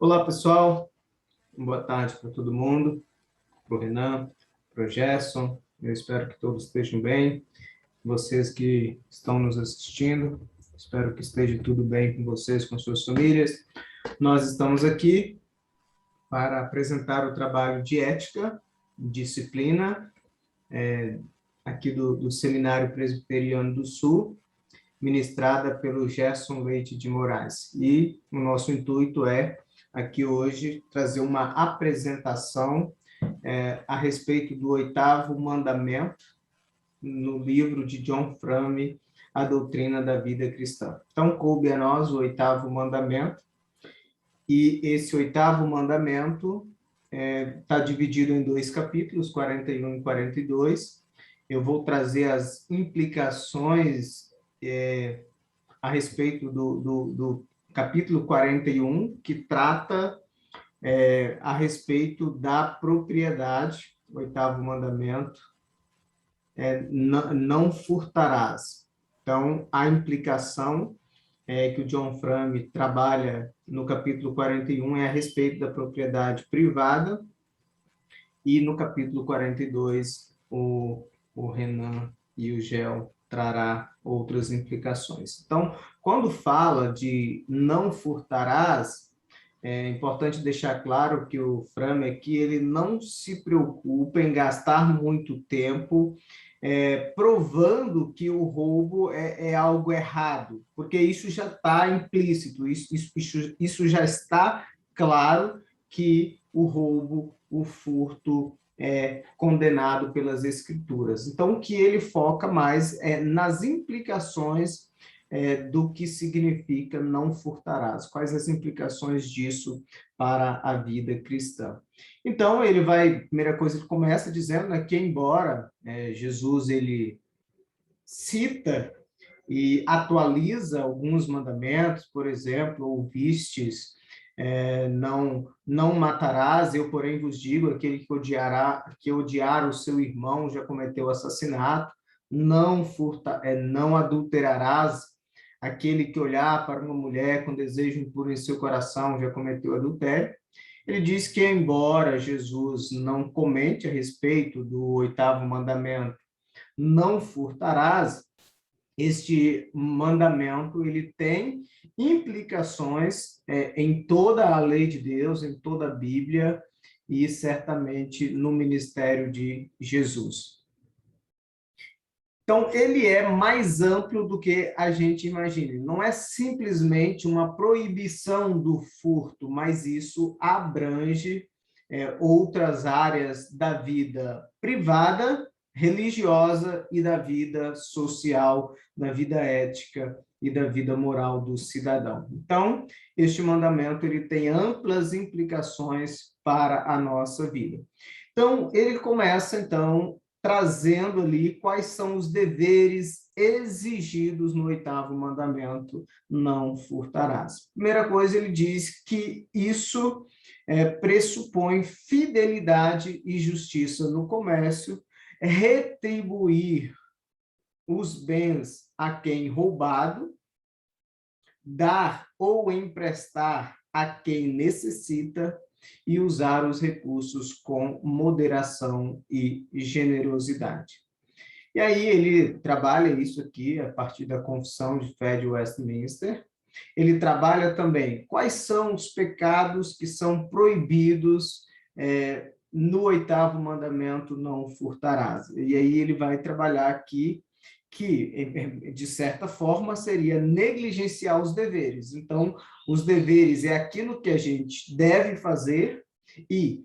Olá, pessoal. Boa tarde para todo mundo, para o Renan, para o Gerson. Eu espero que todos estejam bem. Vocês que estão nos assistindo, espero que esteja tudo bem com vocês, com suas famílias. Nós estamos aqui para apresentar o trabalho de ética, disciplina, aqui do Seminário Presbiteriano do Sul, ministrada pelo Gerson Leite de Moraes. E o nosso intuito é, aqui hoje, trazer uma apresentação a respeito do 8º mandamento, no livro de John Frame, A Doutrina da Vida Cristã. Então, coube a nós o 8º mandamento, e esse 8º mandamento está dividido em 2 capítulos, 41 e 42. Eu vou trazer as implicações a respeito do capítulo 41, que trata a respeito da propriedade, o 8º mandamento, não furtarás. Então, a implicação que o John Frame trabalha no capítulo 41 é a respeito da propriedade privada, e no capítulo 42, o Renan e o Gel trará outras implicações. Então, quando fala de não furtarás, é importante deixar claro que o Frame aqui ele não se preocupa em gastar muito tempo provando que o roubo é algo errado, porque isso já está implícito, isso já está claro que o roubo, o furto é condenado pelas Escrituras. Então, o que ele foca mais é nas implicações do que significa não furtarás, quais as implicações disso para a vida cristã. Então, primeira coisa, ele começa dizendo, né, que embora Jesus ele cita e atualiza alguns mandamentos, por exemplo, ouvistes, não matarás, eu, porém, vos digo, aquele que odiar o seu irmão já cometeu assassinato, não adulterarás, aquele que olhar para uma mulher com desejo impuro em seu coração já cometeu adultério. Ele diz que, embora Jesus não comente a respeito do 8º mandamento, não furtarás, este mandamento ele tem implicações em toda a lei de Deus, em toda a Bíblia e certamente no ministério de Jesus. Então, ele é mais amplo do que a gente imagina. Não é simplesmente uma proibição do furto, mas isso abrange outras áreas da vida privada, religiosa e da vida social, da vida ética e da vida moral do cidadão. Então, este mandamento ele tem amplas implicações para a nossa vida. Então, ele começa, então, trazendo ali quais são os deveres exigidos no 8º mandamento, não furtarás. Primeira coisa, ele diz que isso pressupõe fidelidade e justiça no comércio, retribuir os bens a quem roubado, dar ou emprestar a quem necessita, e usar os recursos com moderação e generosidade. E aí ele trabalha isso aqui a partir da Confissão de Fé de Westminster. Ele trabalha também quais são os pecados que são proibidos no 8º mandamento, não furtarás. E aí ele vai trabalhar aqui que, de certa forma, seria negligenciar os deveres. Então, os deveres é aquilo que a gente deve fazer e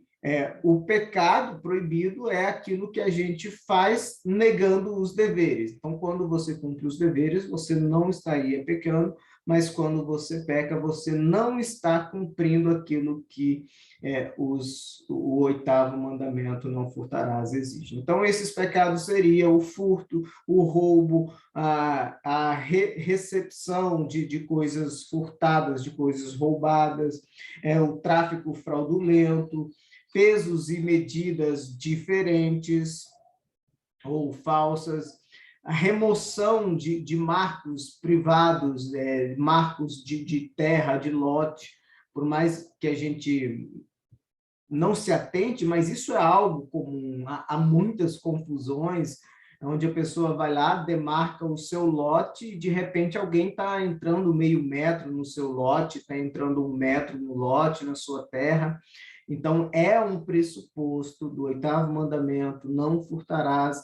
o pecado proibido é aquilo que a gente faz negando os deveres. Então, quando você cumpre os deveres, você não estaria pecando, mas quando você peca, você não está cumprindo aquilo que o 8º mandamento, não furtarás, exige. Então, esses pecados seriam o furto, o roubo, a recepção de coisas furtadas, de coisas roubadas, o tráfico fraudulento, pesos e medidas diferentes ou falsas, a remoção de marcos privados, marcos de terra, de lote, por mais que a gente não se atente, mas isso é algo comum. Há muitas confusões, onde a pessoa vai lá, demarca o seu lote e, de repente, alguém está entrando meio metro no seu lote, está entrando 1 metro no lote, na sua terra. Então, é um pressuposto do 8º mandamento, não furtarás,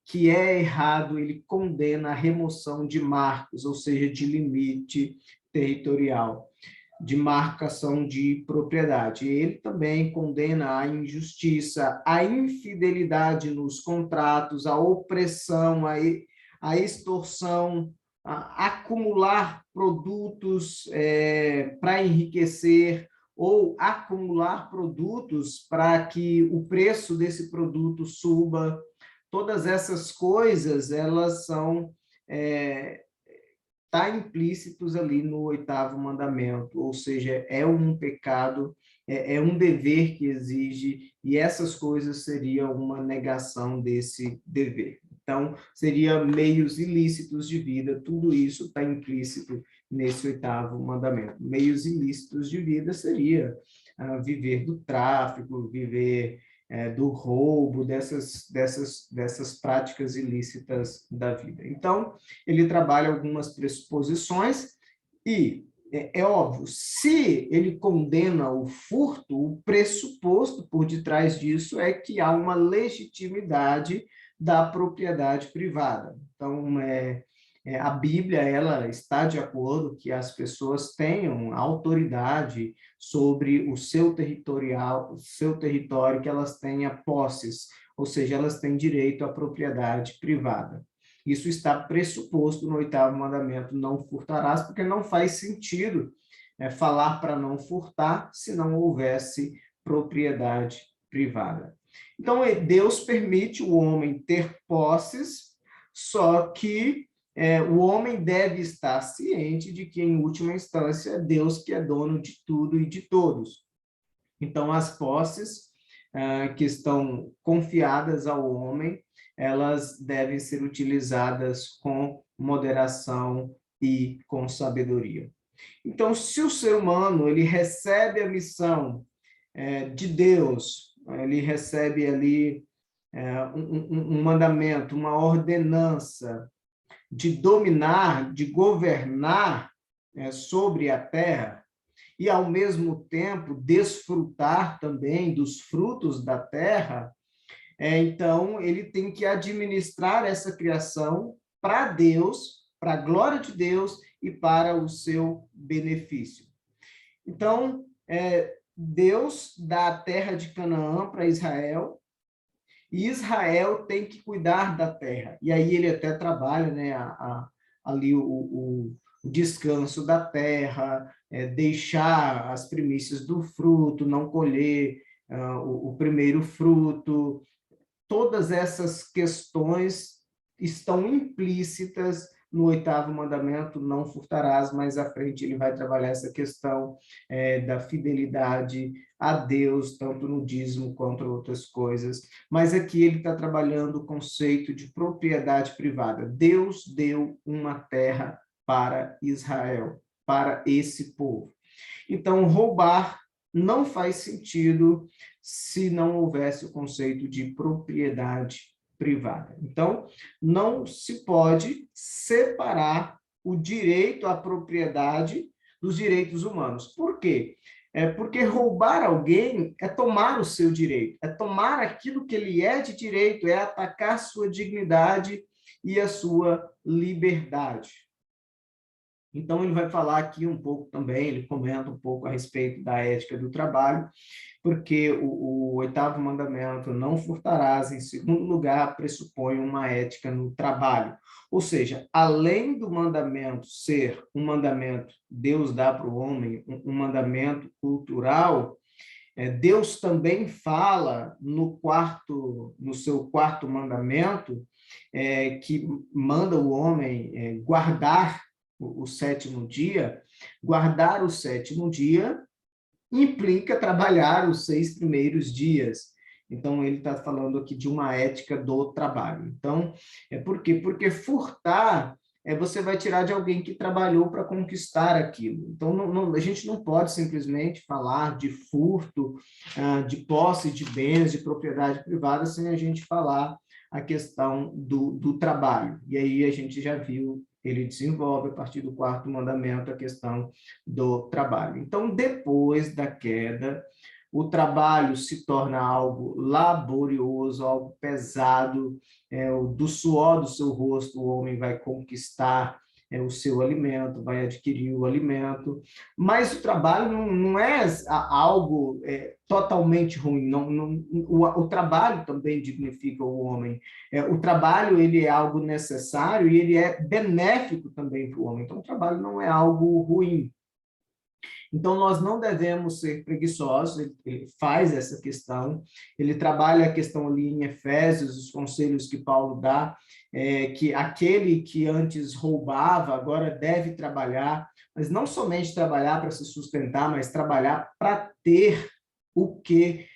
que é errado, ele condena a remoção de marcos, ou seja, de limite territorial, de marcação de propriedade. Ele também condena a injustiça, a infidelidade nos contratos, a opressão, a extorsão, a acumular produtos para enriquecer, ou acumular produtos para que o preço desse produto suba. Todas essas coisas, elas são tá implícitos ali no 8º mandamento, ou seja, é um pecado, é um dever que exige, e essas coisas seriam uma negação desse dever. Então, seria meios ilícitos de vida, tudo isso está implícito nesse 8º mandamento. Meios ilícitos de vida seria viver do tráfico, viver do roubo, dessas práticas ilícitas da vida. Então, ele trabalha algumas pressuposições e, é óbvio, se ele condena o furto, o pressuposto por detrás disso é que há uma legitimidade da propriedade privada. Então, a Bíblia, ela está de acordo que as pessoas tenham autoridade sobre o seu território, que elas tenham posses, ou seja, elas têm direito à propriedade privada. Isso está pressuposto no 8º mandamento, não furtarás, porque não faz sentido falar para não furtar se não houvesse propriedade privada. Então, Deus permite o homem ter posses, só que o homem deve estar ciente de que, em última instância, é Deus que é dono de tudo e de todos. Então, as posses que estão confiadas ao homem, elas devem ser utilizadas com moderação e com sabedoria. Então, se o ser humano ele recebe a missão de Deus, ele recebe ali um mandamento, uma ordenança de dominar, de governar sobre a terra, e, ao mesmo tempo, desfrutar também dos frutos da terra, então, ele tem que administrar essa criação para Deus, para a glória de Deus e para o seu benefício. Então, Deus dá a terra de Canaã para Israel, e Israel tem que cuidar da terra. E aí ele até trabalha, né, ali o descanso da terra, deixar as primícias do fruto, não colher o primeiro fruto. Todas essas questões estão implícitas no 8º mandamento, não furtarás. Mais à frente ele vai trabalhar essa questão da fidelidade a Deus, tanto no dízimo quanto outras coisas. Mas aqui ele está trabalhando o conceito de propriedade privada. Deus deu uma terra para Israel, para esse povo. Então, roubar não faz sentido se não houvesse o conceito de propriedade privada. Então, não se pode separar o direito à propriedade dos direitos humanos. Por quê? Porque roubar alguém é tomar o seu direito, é tomar aquilo que ele é de direito, é atacar sua dignidade e a sua liberdade. Então, ele vai falar aqui um pouco também, ele comenta um pouco a respeito da ética do trabalho, porque o 8º mandamento, não furtarás, em segundo lugar, pressupõe uma ética no trabalho. Ou seja, além do mandamento ser um mandamento, Deus dá para o homem um mandamento cultural, Deus também fala no seu quarto mandamento, que manda o homem guardar o 7º dia. Guardar o 7º dia implica trabalhar os 6 primeiros dias. Então, ele está falando aqui de uma ética do trabalho. Então, por quê? Porque furtar você vai tirar de alguém que trabalhou para conquistar aquilo. Então, a gente não pode simplesmente falar de furto, de posse de bens, de propriedade privada, sem a gente falar a questão do trabalho. E aí a gente já viu, ele desenvolve, a partir do quarto mandamento, a questão do trabalho. Então, depois da queda, o trabalho se torna algo laborioso, algo pesado, do suor do seu rosto o homem vai conquistar o seu alimento, vai adquirir o alimento, mas o trabalho não é algo totalmente ruim, o trabalho também dignifica o homem, o trabalho ele é algo necessário e ele é benéfico também para o homem, então o trabalho não é algo ruim. Então, nós não devemos ser preguiçosos, ele faz essa questão, ele trabalha a questão ali em Efésios, os conselhos que Paulo dá, que aquele que antes roubava, agora deve trabalhar, mas não somente trabalhar para se sustentar, mas trabalhar para ter o que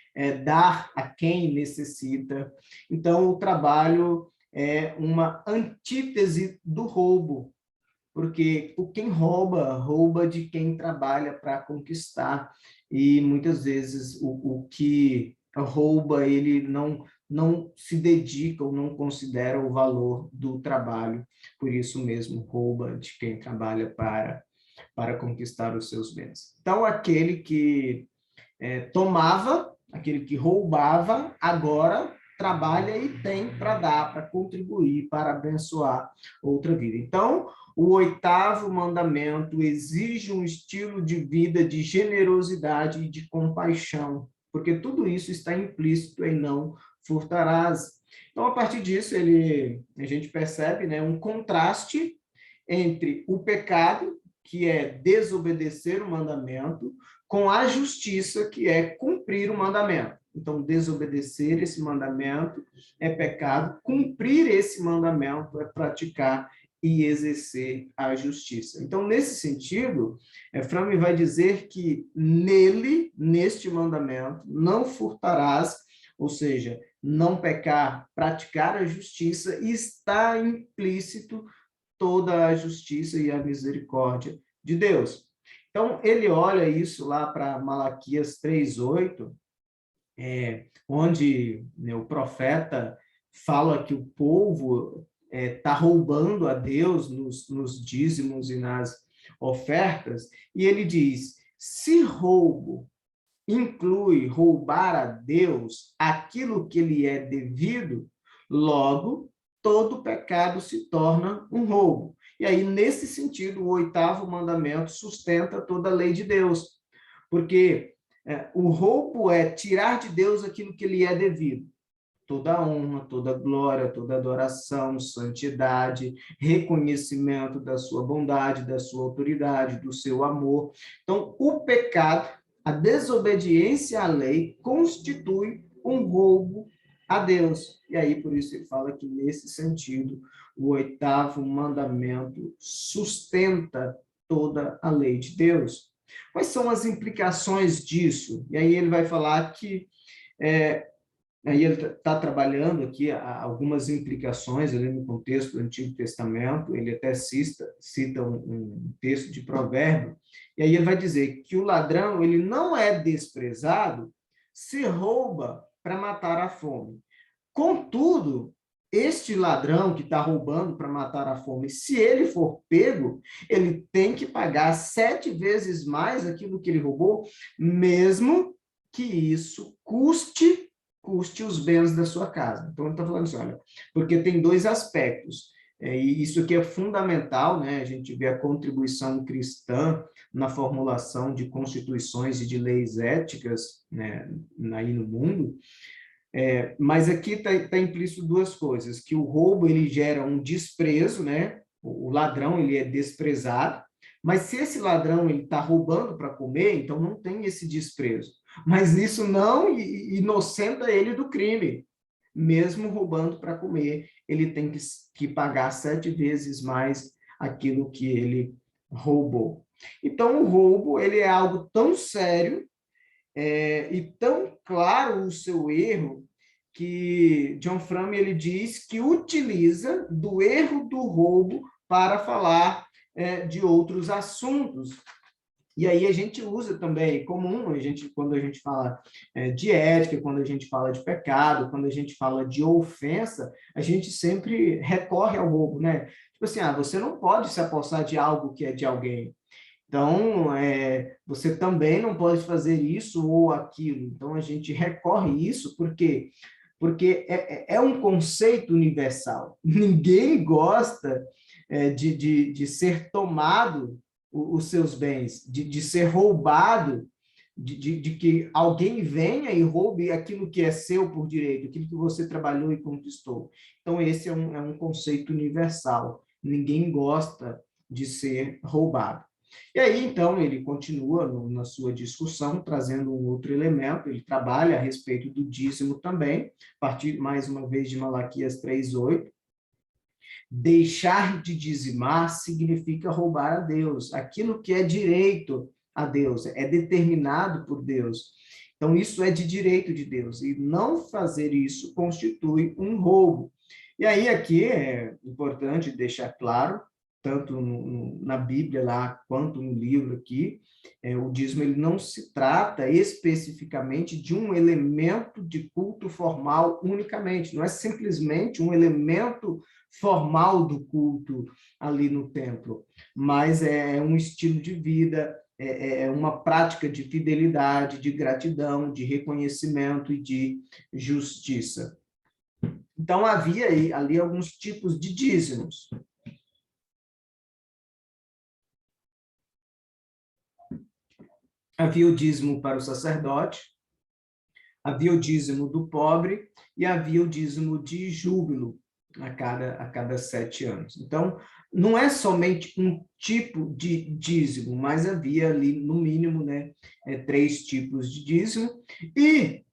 dar a quem necessita. Então, o trabalho é uma antítese do roubo, porque quem rouba, rouba de quem trabalha para conquistar, e muitas vezes o que rouba, ele não se dedica ou não considera o valor do trabalho, por isso mesmo rouba de quem trabalha para conquistar os seus bens. Então, aquele que tomava, aquele que roubava, agora trabalha e tem para dar, para contribuir, para abençoar outra vida. Então, o oitavo mandamento exige um estilo de vida de generosidade e de compaixão, porque tudo isso está implícito em não furtarás. Então, a partir disso, a gente percebe, né, um contraste entre o pecado, que é desobedecer o mandamento, com a justiça, que é cumprir o mandamento. Então, desobedecer esse mandamento é pecado, cumprir esse mandamento é praticar e exercer a justiça. Então, nesse sentido, Frame vai dizer que neste mandamento, não furtarás, ou seja, não pecar, praticar a justiça, está implícito toda a justiça e a misericórdia de Deus. Então, ele olha isso lá para Malaquias 3:8, onde, né, o profeta fala que o povo está roubando a Deus nos dízimos e nas ofertas, e ele diz, se roubo inclui roubar a Deus aquilo que lhe é devido, logo, todo pecado se torna um roubo. E aí, nesse sentido, o oitavo mandamento sustenta toda a lei de Deus, porque o roubo é tirar de Deus aquilo que lhe é devido. Toda honra, toda glória, toda adoração, santidade, reconhecimento da sua bondade, da sua autoridade, do seu amor. Então, o pecado, a desobediência à lei, constitui um roubo a Deus. E aí, por isso, ele fala que, nesse sentido, o oitavo mandamento sustenta toda a lei de Deus. Quais são as implicações disso? E aí ele vai falar que aí ele está trabalhando aqui algumas implicações ali no contexto do Antigo Testamento, ele até cita um texto de Provérbio, e aí ele vai dizer que o ladrão ele não é desprezado se rouba para matar a fome. Contudo, este ladrão que está roubando para matar a fome, se ele for pego, ele tem que pagar 7 vezes mais aquilo que ele roubou, mesmo que isso custe os bens da sua casa. Então, ele está falando assim, olha, porque tem dois aspectos, e isso aqui é fundamental, né? A gente vê a contribuição cristã na formulação de constituições e de leis éticas, né, aí no mundo, mas aqui está implícito duas coisas, que o roubo ele gera um desprezo, né? O ladrão ele é desprezado, mas se esse ladrão ele está roubando para comer, então não tem esse desprezo. Mas isso não inocenta ele do crime. Mesmo roubando para comer, ele tem que pagar 7 vezes mais aquilo que ele roubou. Então, o roubo ele é algo tão sério e tão claro o seu erro que John Frame ele diz que utiliza do erro do roubo para falar de outros assuntos. E aí a gente usa também, comum, quando a gente fala de ética, quando a gente fala de pecado, quando a gente fala de ofensa, a gente sempre recorre ao roubo, né? Tipo assim, você não pode se apossar de algo que é de alguém. Então, você também não pode fazer isso ou aquilo. Então, a gente recorre a isso porque é um conceito universal. Ninguém gosta de ser tomado os seus bens, de ser roubado, de que alguém venha e roube aquilo que é seu por direito, aquilo que você trabalhou e conquistou. Então, esse é um conceito universal. Ninguém gosta de ser roubado. E aí, então, ele continua na sua discussão, trazendo um outro elemento, ele trabalha a respeito do dízimo também, a partir, mais uma vez, de Malaquias 3:8. Deixar de dizimar significa roubar a Deus. Aquilo que é direito a Deus, é determinado por Deus. Então, isso é de direito de Deus. E não fazer isso constitui um roubo. E aí, aqui é importante deixar claro, tanto na Bíblia lá, quanto no livro aqui, o dízimo ele não se trata especificamente de um elemento de culto formal unicamente. Não é simplesmente um elemento formal do culto ali no templo, mas é um estilo de vida, é uma prática de fidelidade, de gratidão, de reconhecimento e de justiça. Então, havia ali alguns tipos de dízimos. Havia o dízimo para o sacerdote, havia o dízimo do pobre e havia o dízimo de júbilo a cada 7 anos. Então, não é somente um tipo de dízimo, mas havia ali, no mínimo, 3 tipos de dízimo. E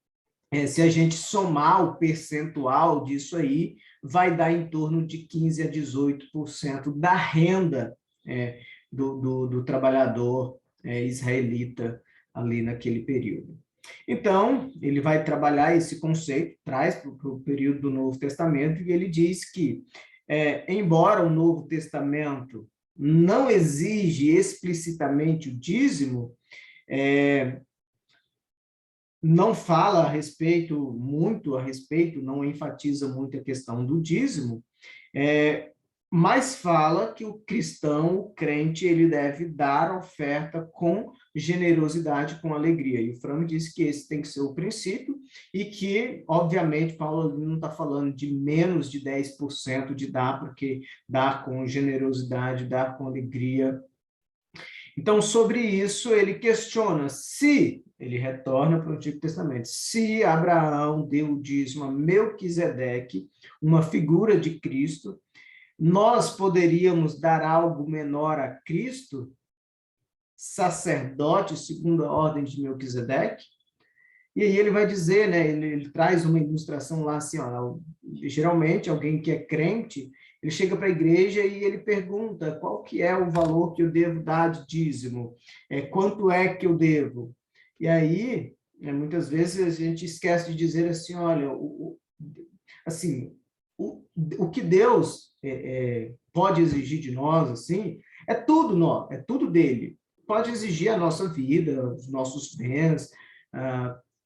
se a gente somar o percentual disso aí, vai dar em torno de 15% a 18% da renda do trabalhador israelita ali naquele período. Então, ele vai trabalhar esse conceito, traz para o período do Novo Testamento, e ele diz que, embora o Novo Testamento não exige explicitamente o dízimo, não fala muito a respeito, não enfatiza muito a questão do dízimo, mas fala que o cristão, o crente, ele deve dar oferta com generosidade, com alegria. E o Frame diz que esse tem que ser o princípio e que, obviamente, Paulo não está falando de menos de 10% de dar, porque dar com generosidade, dar com alegria. Então, sobre isso, ele questiona se, ele retorna para o Antigo Testamento, se Abraão deu o dízimo a Melquisedeque, uma figura de Cristo, nós poderíamos dar algo menor a Cristo, sacerdote segundo a ordem de Melquisedeque? E aí ele vai dizer, ele traz uma ilustração lá assim, geralmente alguém que é crente, ele chega para a igreja e ele pergunta qual que é o valor que eu devo dar de dízimo, quanto é que eu devo? E aí, muitas vezes a gente esquece de dizer assim, olha, assim, o que Deus pode exigir de nós, assim, é tudo dele. Pode exigir a nossa vida, os nossos bens,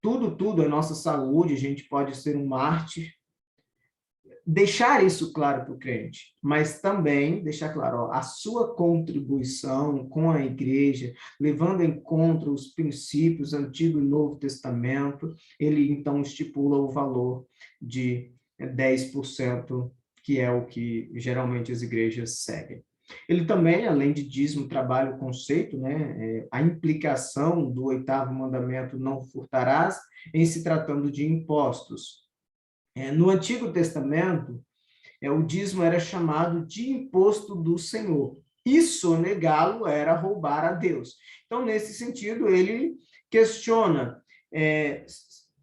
tudo, a nossa saúde, a gente pode ser um mártir. Deixar isso claro para o crente, mas também deixar claro, a sua contribuição com a igreja, levando em conta os princípios Antigo e Novo Testamento, ele então estipula o valor de 10%, que é o que geralmente as igrejas seguem. Ele também, além de dízimo, trabalha o conceito, a implicação do 8º mandamento, não furtarás, em se tratando de impostos. No Antigo Testamento, o dízimo era chamado de imposto do Senhor, e sonegá-lo era roubar a Deus. Então, nesse sentido, ele questiona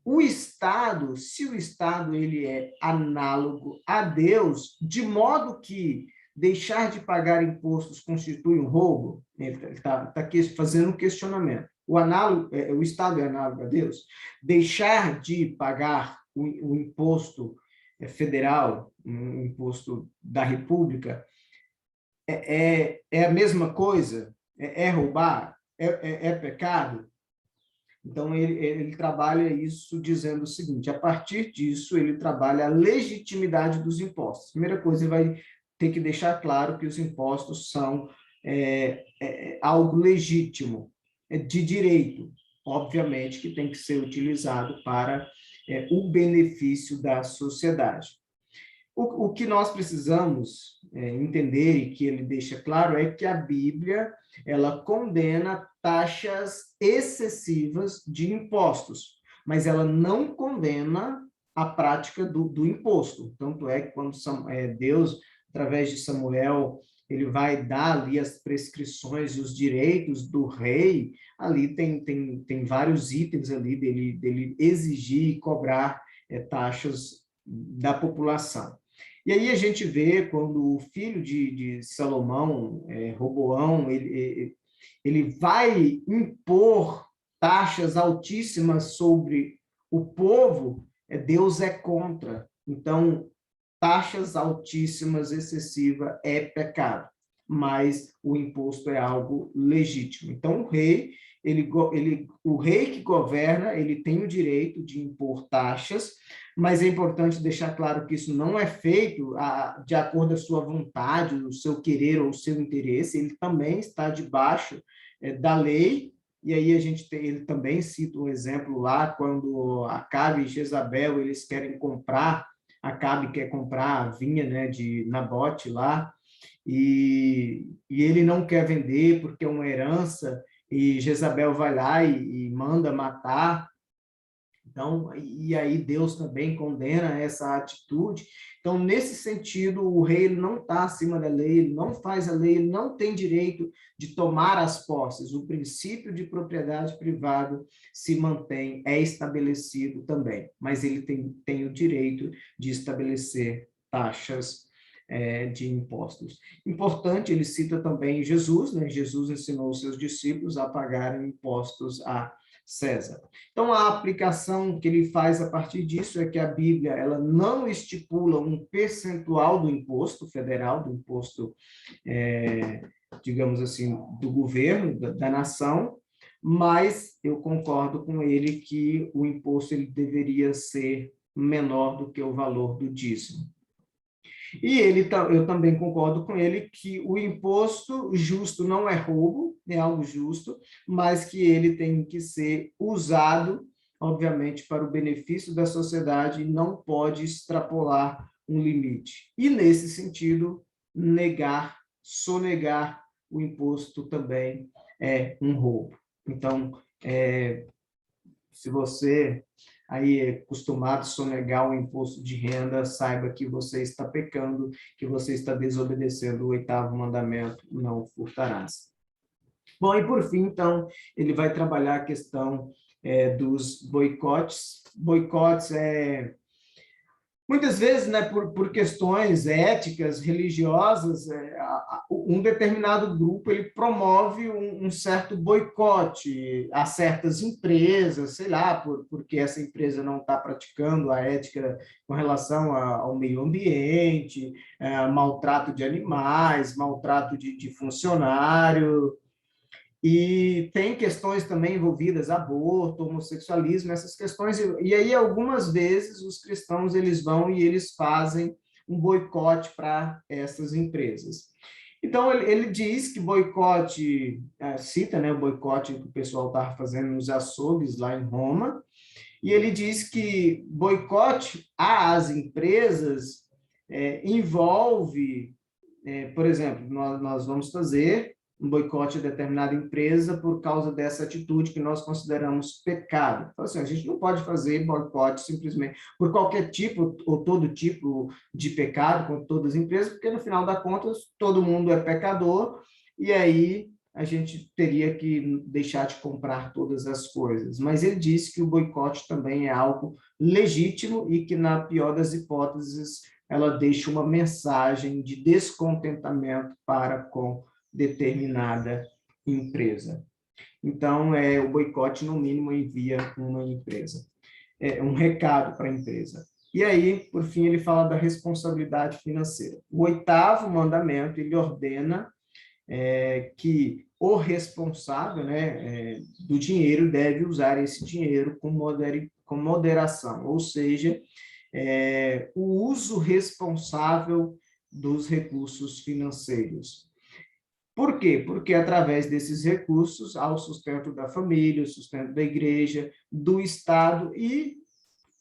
o Estado, se o Estado ele é análogo a Deus, de modo que deixar de pagar impostos constitui um roubo. Ele está aqui fazendo um questionamento. o Estado é análogo a Deus. Deixar de pagar o imposto federal, um imposto da República, é a mesma coisa? É roubar? É pecado? Então, ele trabalha isso dizendo o seguinte: a partir disso, ele trabalha a legitimidade dos impostos. Primeira coisa, ele vai ter que deixar claro que os impostos são algo legítimo, de direito, obviamente, que tem que ser utilizado para o benefício da sociedade. O que nós precisamos entender, e que ele deixa claro, é que a Bíblia ela condena taxas excessivas de impostos, mas ela não condena a prática do imposto. Tanto é que quando Deus, através de Samuel, ele vai dar ali as prescrições e os direitos do rei, ali tem vários itens ali dele exigir e cobrar taxas da população. E aí a gente vê quando o filho de Salomão, Roboão, ele vai impor taxas altíssimas sobre o povo, Deus é contra. Então, taxas altíssimas, excessiva, é pecado, mas o imposto é algo legítimo. Então, o rei que governa, ele tem o direito de impor taxas, mas é importante deixar claro que isso não é feito de acordo com a sua vontade, o seu querer ou o seu interesse, ele também está debaixo da lei. E aí ele também cita um exemplo lá, quando Acabe e Jezabel, eles querem comprar, Acabe quer comprar a vinha, né, de Nabote lá, e ele não quer vender porque é uma herança, e Jezabel vai lá e manda matar. Então, e aí Deus também condena essa atitude. Então, nesse sentido, o rei ele não está acima da lei, ele não faz a lei, ele não tem direito de tomar as posses. O princípio de propriedade privada se mantém, é estabelecido também, mas ele tem o direito de estabelecer taxas de impostos. Importante, ele cita também Jesus, né? Jesus ensinou os seus discípulos a pagarem impostos a César. Então, a aplicação que ele faz a partir disso é que a Bíblia ela não estipula um percentual do imposto federal, do imposto, digamos assim, do governo, da nação, mas eu concordo com ele que o imposto ele deveria ser menor do que o valor do dízimo. E eu também concordo com ele que o imposto justo não é roubo, é algo justo, mas que ele tem que ser usado, obviamente, para o benefício da sociedade e não pode extrapolar um limite. E, nesse sentido, sonegar o imposto também é um roubo. Então, se você aí é acostumado a sonegar o imposto de renda, saiba que você está pecando, que você está desobedecendo o 8º mandamento, não furtarás. Bom, e por fim, então, ele vai trabalhar a questão dos boicotes. Boicotes muitas vezes, né, por questões éticas, religiosas, um determinado grupo ele promove um certo boicote a certas empresas, sei lá, porque essa empresa não está praticando a ética com relação ao meio ambiente, maltrato de animais, maltrato de funcionário. E tem questões também envolvidas, aborto, homossexualismo, essas questões. E aí, algumas vezes, os cristãos eles vão e eles fazem um boicote para essas empresas. Então, ele diz que boicote, cita, né, o boicote que o pessoal estava fazendo nos açougues lá em Roma, e ele diz que boicote às empresas envolve, por exemplo, nós vamos fazer um boicote a determinada empresa por causa dessa atitude que nós consideramos pecado. Então, assim, a gente não pode fazer boicote simplesmente por qualquer tipo ou todo tipo de pecado com todas as empresas, porque no final das contas todo mundo é pecador e aí a gente teria que deixar de comprar todas as coisas. Mas ele disse que o boicote também é algo legítimo e que, na pior das hipóteses, ela deixa uma mensagem de descontentamento para com determinada empresa. Então, o boicote, no mínimo, envia um recado para a empresa. E aí, por fim, ele fala da responsabilidade financeira. O oitavo mandamento, ele ordena que o responsável, né, do dinheiro deve usar esse dinheiro com moderação, ou seja, o uso responsável dos recursos financeiros. Por quê? Porque através desses recursos há o sustento da família, o sustento da igreja, do Estado e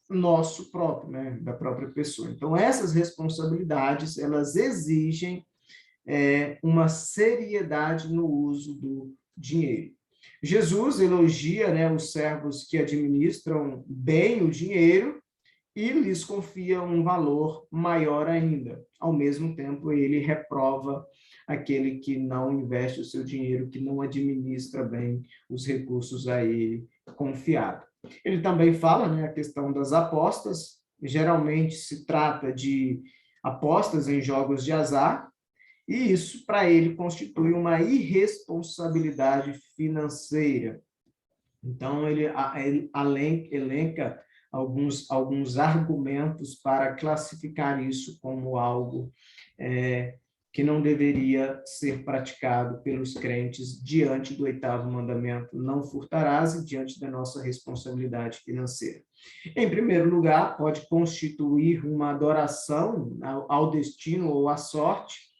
nosso próprio, né, da própria pessoa. Então, essas responsabilidades, elas exigem uma seriedade no uso do dinheiro. Jesus elogia, né, os servos que administram bem o dinheiro e lhes confia um valor maior ainda. Ao mesmo tempo, ele reprova aquele que não investe o seu dinheiro, que não administra bem os recursos a ele confiado. Ele também fala, né, a questão das apostas. Geralmente se trata de apostas em jogos de azar, e isso, para ele, constitui uma irresponsabilidade financeira. Então, ele elenca alguns argumentos para classificar isso como algo que não deveria ser praticado pelos crentes diante do oitavo mandamento, não furtarás, e diante da nossa responsabilidade financeira. Em primeiro lugar, pode constituir uma adoração ao destino ou à sorte,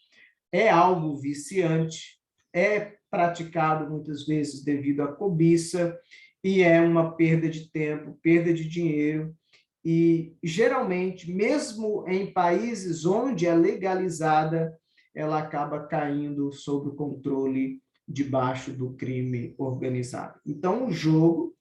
é algo viciante, é praticado muitas vezes devido à cobiça, e é uma perda de tempo, perda de dinheiro, e geralmente, mesmo em países onde é legalizada, ela acaba caindo sob o controle debaixo do crime organizado. Então, o jogo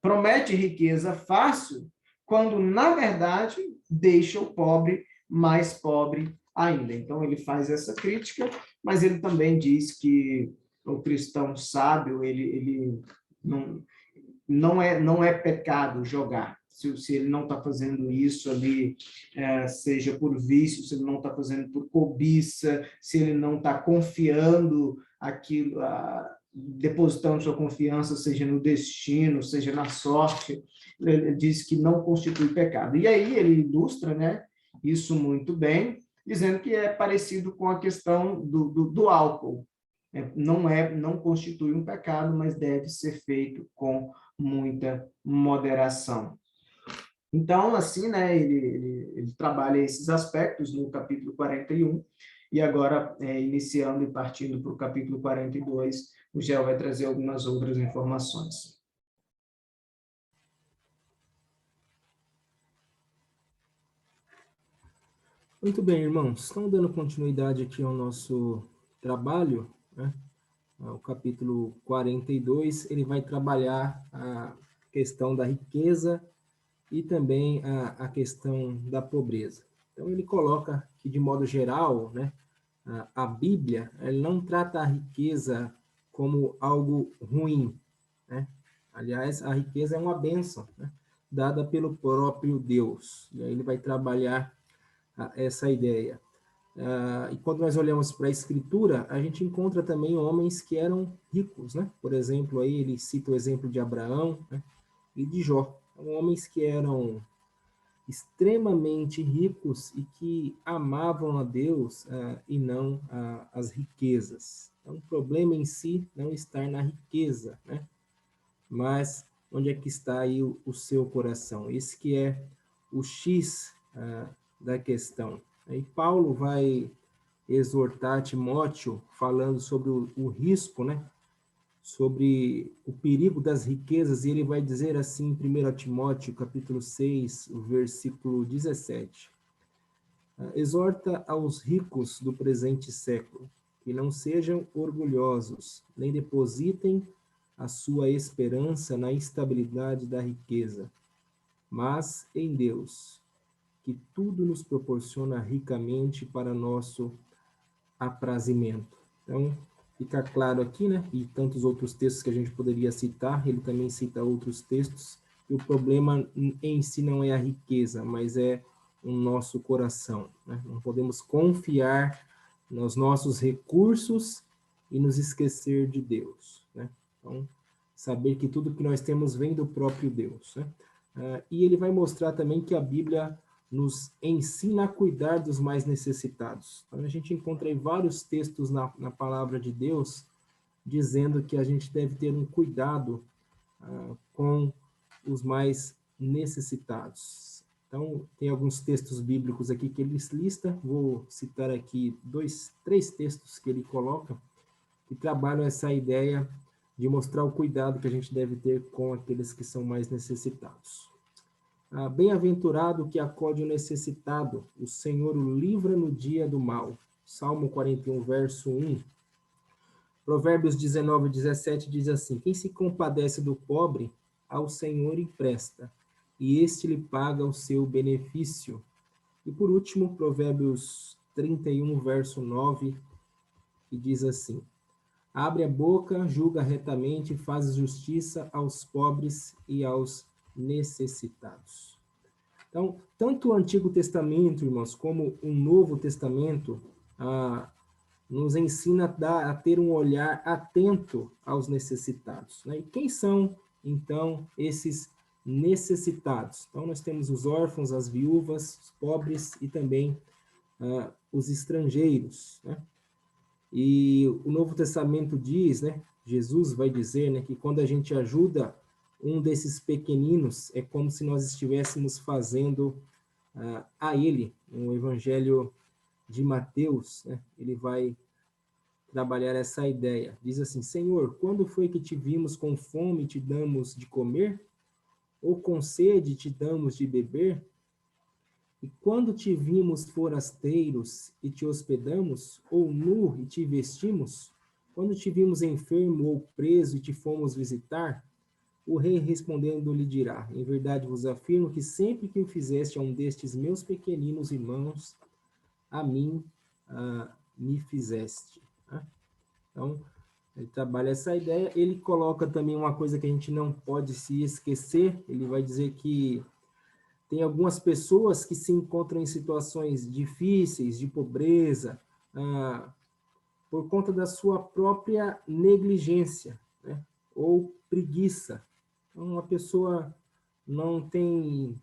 promete riqueza fácil, quando, na verdade, deixa o pobre mais pobre ainda. Então, ele faz essa crítica, mas ele também diz que o cristão sábio, ele não é pecado jogar. Se ele não está fazendo isso ali, seja por vício, se ele não está fazendo por cobiça, se ele não está confiando aquilo, depositando sua confiança, seja no destino, seja na sorte, ele diz que não constitui pecado. E aí ele ilustra, né, isso muito bem, dizendo que é parecido com a questão do álcool. Não constitui um pecado, mas deve ser feito com muita moderação. Então, assim, né, ele trabalha esses aspectos no capítulo 41, e agora, iniciando e partindo para o capítulo 42, o Gel vai trazer algumas outras informações. Muito bem, irmãos. Estamos dando continuidade aqui ao nosso trabalho, né? O capítulo 42, ele vai trabalhar a questão da riqueza e também a questão da pobreza. Então, ele coloca que, de modo geral, né, a Bíblia ele não trata a riqueza como algo ruim, né? Aliás, a riqueza é uma bênção, né, dada pelo próprio Deus. E aí ele vai trabalhar essa ideia. E quando nós olhamos para a Escritura, a gente encontra também homens que eram ricos, né? Por exemplo, aí ele cita o exemplo de Abraão, né, e de Jó. Homens que eram extremamente ricos e que amavam a Deus e não as riquezas. Então, o problema em si não está na riqueza, né? Mas onde é que está aí o seu coração? Esse que é o X da questão. Aí Paulo vai exortar Timóteo falando sobre o risco, né? Sobre o perigo das riquezas, e ele vai dizer assim em 1 Timóteo, capítulo 6, versículo 17. Exorta aos ricos do presente século, que não sejam orgulhosos, nem depositem a sua esperança na instabilidade da riqueza, mas em Deus, que tudo nos proporciona ricamente para nosso aprazimento. Então, fica claro aqui, né, e tantos outros textos que a gente poderia citar, ele também cita outros textos, que o problema em si não é a riqueza, mas é o nosso coração, né? Não podemos confiar nos nossos recursos e nos esquecer de Deus, né? Então, saber que tudo que nós temos vem do próprio Deus, né? E ele vai mostrar também que a Bíblia nos ensina a cuidar dos mais necessitados. Então, a gente encontra aí vários textos na palavra de Deus dizendo que a gente deve ter um cuidado com os mais necessitados. Então, tem alguns textos bíblicos aqui que ele lista, vou citar aqui três textos que ele coloca, que trabalham essa ideia de mostrar o cuidado que a gente deve ter com aqueles que são mais necessitados. Bem-aventurado que acode o necessitado, o Senhor o livra no dia do mal. Salmo 41, verso 1. Provérbios 19, 17 diz assim: quem se compadece do pobre, ao Senhor empresta, e este lhe paga o seu benefício. E por último, Provérbios 31, verso 9, que diz assim: abre a boca, julga retamente, faz justiça aos pobres e aos necessitados. Então, tanto o Antigo Testamento, irmãos, como o Novo Testamento, nos ensina a ter um olhar atento aos necessitados, né? E quem são, então, esses necessitados? Então, nós temos os órfãos, as viúvas, os pobres e também os estrangeiros, né? E o Novo Testamento diz, né? Jesus vai dizer, né, que quando a gente ajuda um desses pequeninos, é como se nós estivéssemos fazendo a ele, no Evangelho de Mateus, né? Ele vai trabalhar essa ideia. Diz assim: Senhor, quando foi que te vimos com fome e te damos de comer? Ou com sede e te damos de beber? E quando te vimos forasteiros e te hospedamos? Ou nu e te vestimos? Quando te vimos enfermo ou preso e te fomos visitar? O rei respondendo lhe dirá: em verdade vos afirmo que sempre que o fizeste a um destes meus pequeninos irmãos, a mim me fizeste. Então, ele trabalha essa ideia. Ele coloca também uma coisa que a gente não pode se esquecer. Ele vai dizer que tem algumas pessoas que se encontram em situações difíceis, de pobreza, por conta da sua própria negligência, né? Ou preguiça. Então, uma pessoa não tem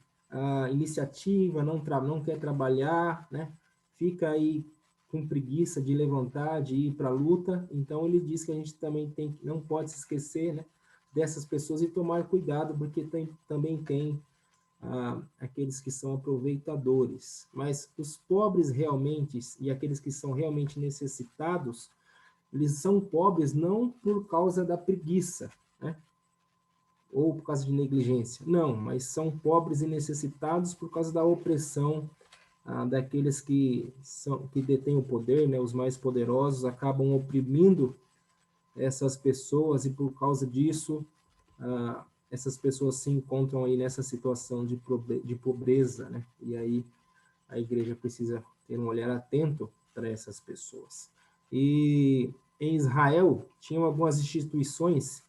iniciativa, não quer trabalhar, né? Fica aí com preguiça de levantar, de ir para a luta. Então, ele diz que a gente também não pode se esquecer, né, dessas pessoas e tomar cuidado, porque também tem aqueles que são aproveitadores. Mas os pobres realmente e aqueles que são realmente necessitados, eles são pobres não por causa da preguiça, né? Ou por causa de negligência. Não, mas são pobres e necessitados por causa da opressão daqueles que detêm o poder, né? Os mais poderosos acabam oprimindo essas pessoas e por causa disso essas pessoas se encontram aí nessa situação de pobreza, né? E aí a igreja precisa ter um olhar atento para essas pessoas. E em Israel tinham algumas instituições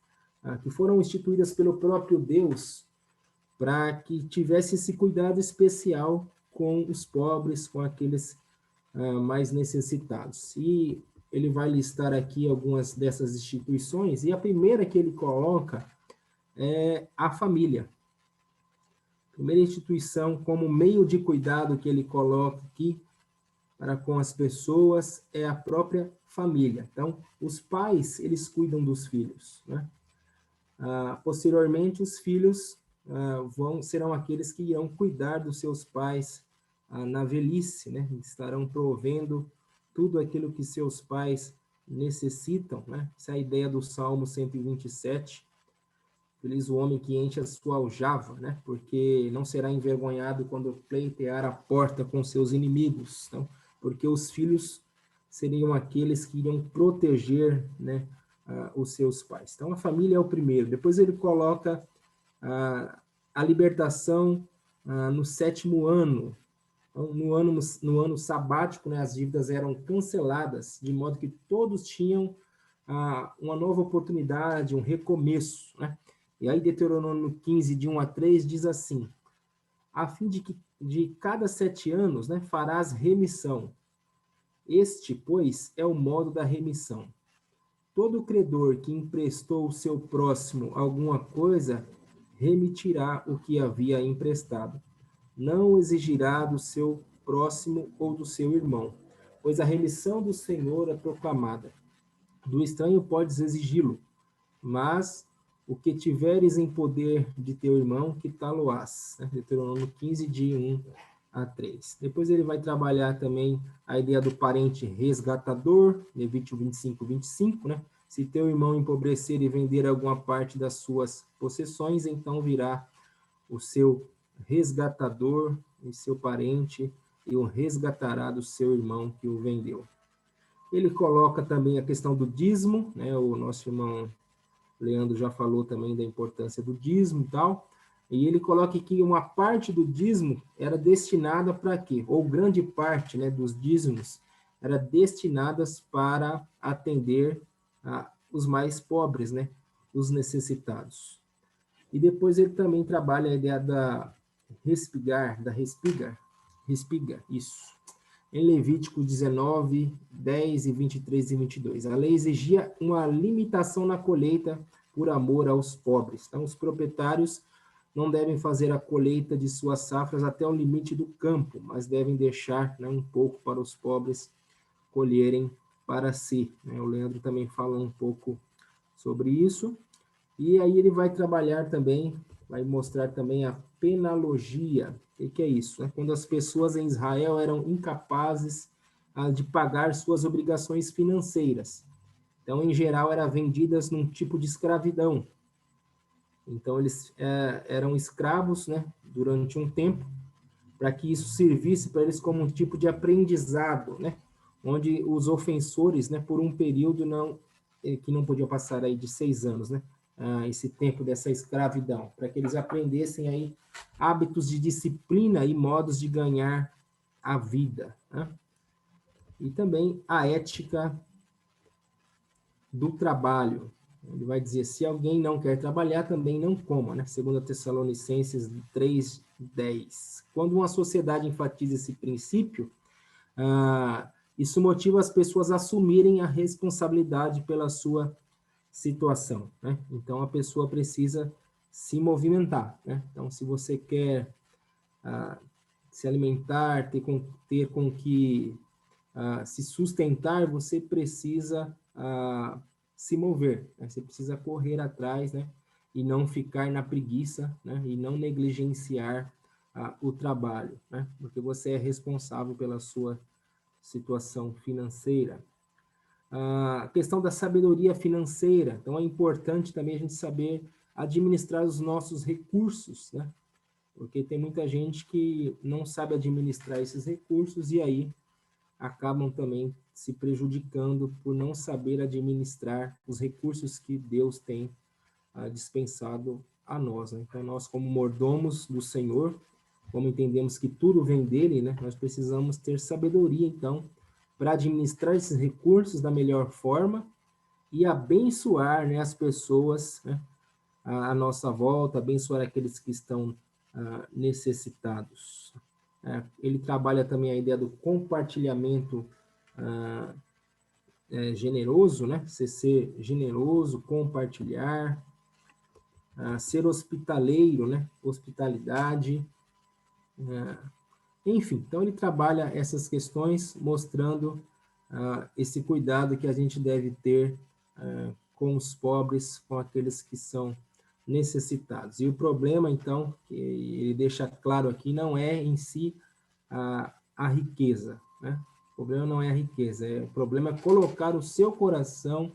que foram instituídas pelo próprio Deus para que tivesse esse cuidado especial com os pobres, com aqueles mais necessitados. E ele vai listar aqui algumas dessas instituições, e a primeira que ele coloca é a família. A primeira instituição como meio de cuidado que ele coloca aqui para com as pessoas é a própria família. Então, os pais, eles cuidam dos filhos, né? Posteriormente, os filhos serão aqueles que irão cuidar dos seus pais na velhice, né? Estarão provendo tudo aquilo que seus pais necessitam, né? Essa é a ideia do Salmo 127. Feliz o homem que enche a sua aljava, né? Porque não será envergonhado quando pleitear a porta com seus inimigos. Então, porque os filhos seriam aqueles que iriam proteger, né, os seus pais. Então, a família é o primeiro. Depois ele coloca a libertação no 7º ano. Então, no ano sabático, né, as dívidas eram canceladas, de modo que todos tinham uma nova oportunidade, um recomeço, né? E aí, Deuteronômio 15, de 1 a 3, diz assim: a fim de cada 7 anos, né, farás remissão. Este, pois, é o modo da remissão. todo credor que emprestou ao seu próximo alguma coisa, remitirá o que havia emprestado. Não exigirá do seu próximo ou do seu irmão, pois a remissão do Senhor é proclamada. Do estranho podes exigi-lo, mas o que tiveres em poder de teu irmão, quitá-lo-ás. Deuteronômio 15, de 1 a 3. Depois ele vai trabalhar também a ideia do parente resgatador, Levítico 25, 25, né? Se teu irmão empobrecer e vender alguma parte das suas possessões, então virá o seu resgatador e seu parente e o resgatará do seu irmão que o vendeu. Ele coloca também a questão do dízimo, né? O nosso irmão Leandro já falou também da importância do dízimo e tal, e ele coloca que uma parte do dízimo era destinada para quê? Ou grande parte, né, dos dízimos era destinadas para atender os mais pobres, né, os necessitados. E depois ele também trabalha a ideia da respiga, isso. Em Levítico 19, 10 e 23 e 22. A lei exigia uma limitação na colheita por amor aos pobres. Então, os proprietários não devem fazer a colheita de suas safras até o limite do campo, mas devem deixar, né, um pouco para os pobres colherem para si. Né? O Leandro também fala um pouco sobre isso. E aí ele vai trabalhar também, vai mostrar também a penalogia. O que é isso? É quando as pessoas em Israel eram incapazes de pagar suas obrigações financeiras. Então, em geral, eram vendidas num tipo de escravidão. Então, eles eram escravos, né, durante um tempo, para que isso servisse para eles como um tipo de aprendizado, né, onde os ofensores, né, por um período que não podia passar aí de 6 anos, né, esse tempo dessa escravidão, para que eles aprendessem aí hábitos de disciplina e modos de ganhar a vida, né? E também a ética do trabalho. Ele vai dizer, se alguém não quer trabalhar, também não coma, né? 2 Tessalonicenses 3:10. Quando uma sociedade enfatiza esse princípio, isso motiva as pessoas a assumirem a responsabilidade pela sua situação, né? Então, a pessoa precisa se movimentar, né? Então, se você quer se alimentar, ter com que se sustentar, você precisa se mover, né? Você precisa correr atrás, né? E não ficar na preguiça, né? E não negligenciar o trabalho, né? Porque você é responsável pela sua situação financeira. A questão da sabedoria financeira. Então, é importante também a gente saber administrar os nossos recursos, né? Porque tem muita gente que não sabe administrar esses recursos e aí acabam também se prejudicando por não saber administrar os recursos que Deus tem dispensado a nós, né? Então, nós como mordomos do Senhor, como entendemos que tudo vem dele, né? Nós precisamos ter sabedoria, então, para administrar esses recursos da melhor forma e abençoar, né, as pessoas, né, à nossa volta, abençoar aqueles que estão necessitados. Ele trabalha também a ideia do compartilhamento generoso, né? Ser generoso, compartilhar, ser hospitaleiro, né? Hospitalidade, enfim. Então ele trabalha essas questões mostrando esse cuidado que a gente deve ter com os pobres, com aqueles que são necessitados. E o problema, então, que ele deixa claro aqui, não é em si a riqueza, né? O problema não é a riqueza, o problema é colocar o seu coração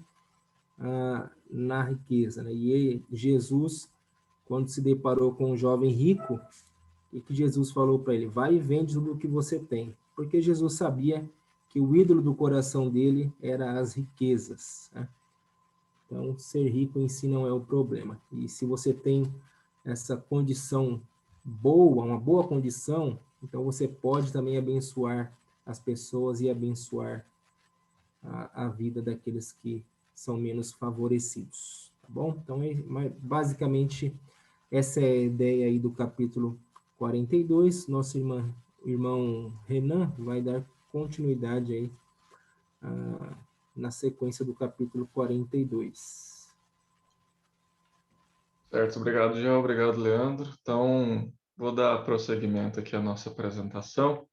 na riqueza, né? E Jesus, quando se deparou com um jovem rico, e que Jesus falou para ele, vai e vende tudo o que você tem, porque Jesus sabia que o ídolo do coração dele era as riquezas, né? Então, ser rico em si não é o problema. E se você tem essa condição boa, uma boa condição, então você pode também abençoar as pessoas e abençoar a vida daqueles que são menos favorecidos, tá bom? Então, basicamente, essa é a ideia aí do capítulo 42. Nosso irmão Renan vai dar continuidade aí na sequência do capítulo 42. Certo, obrigado, Jean, obrigado, Leandro. Então, vou dar prosseguimento aqui à nossa apresentação,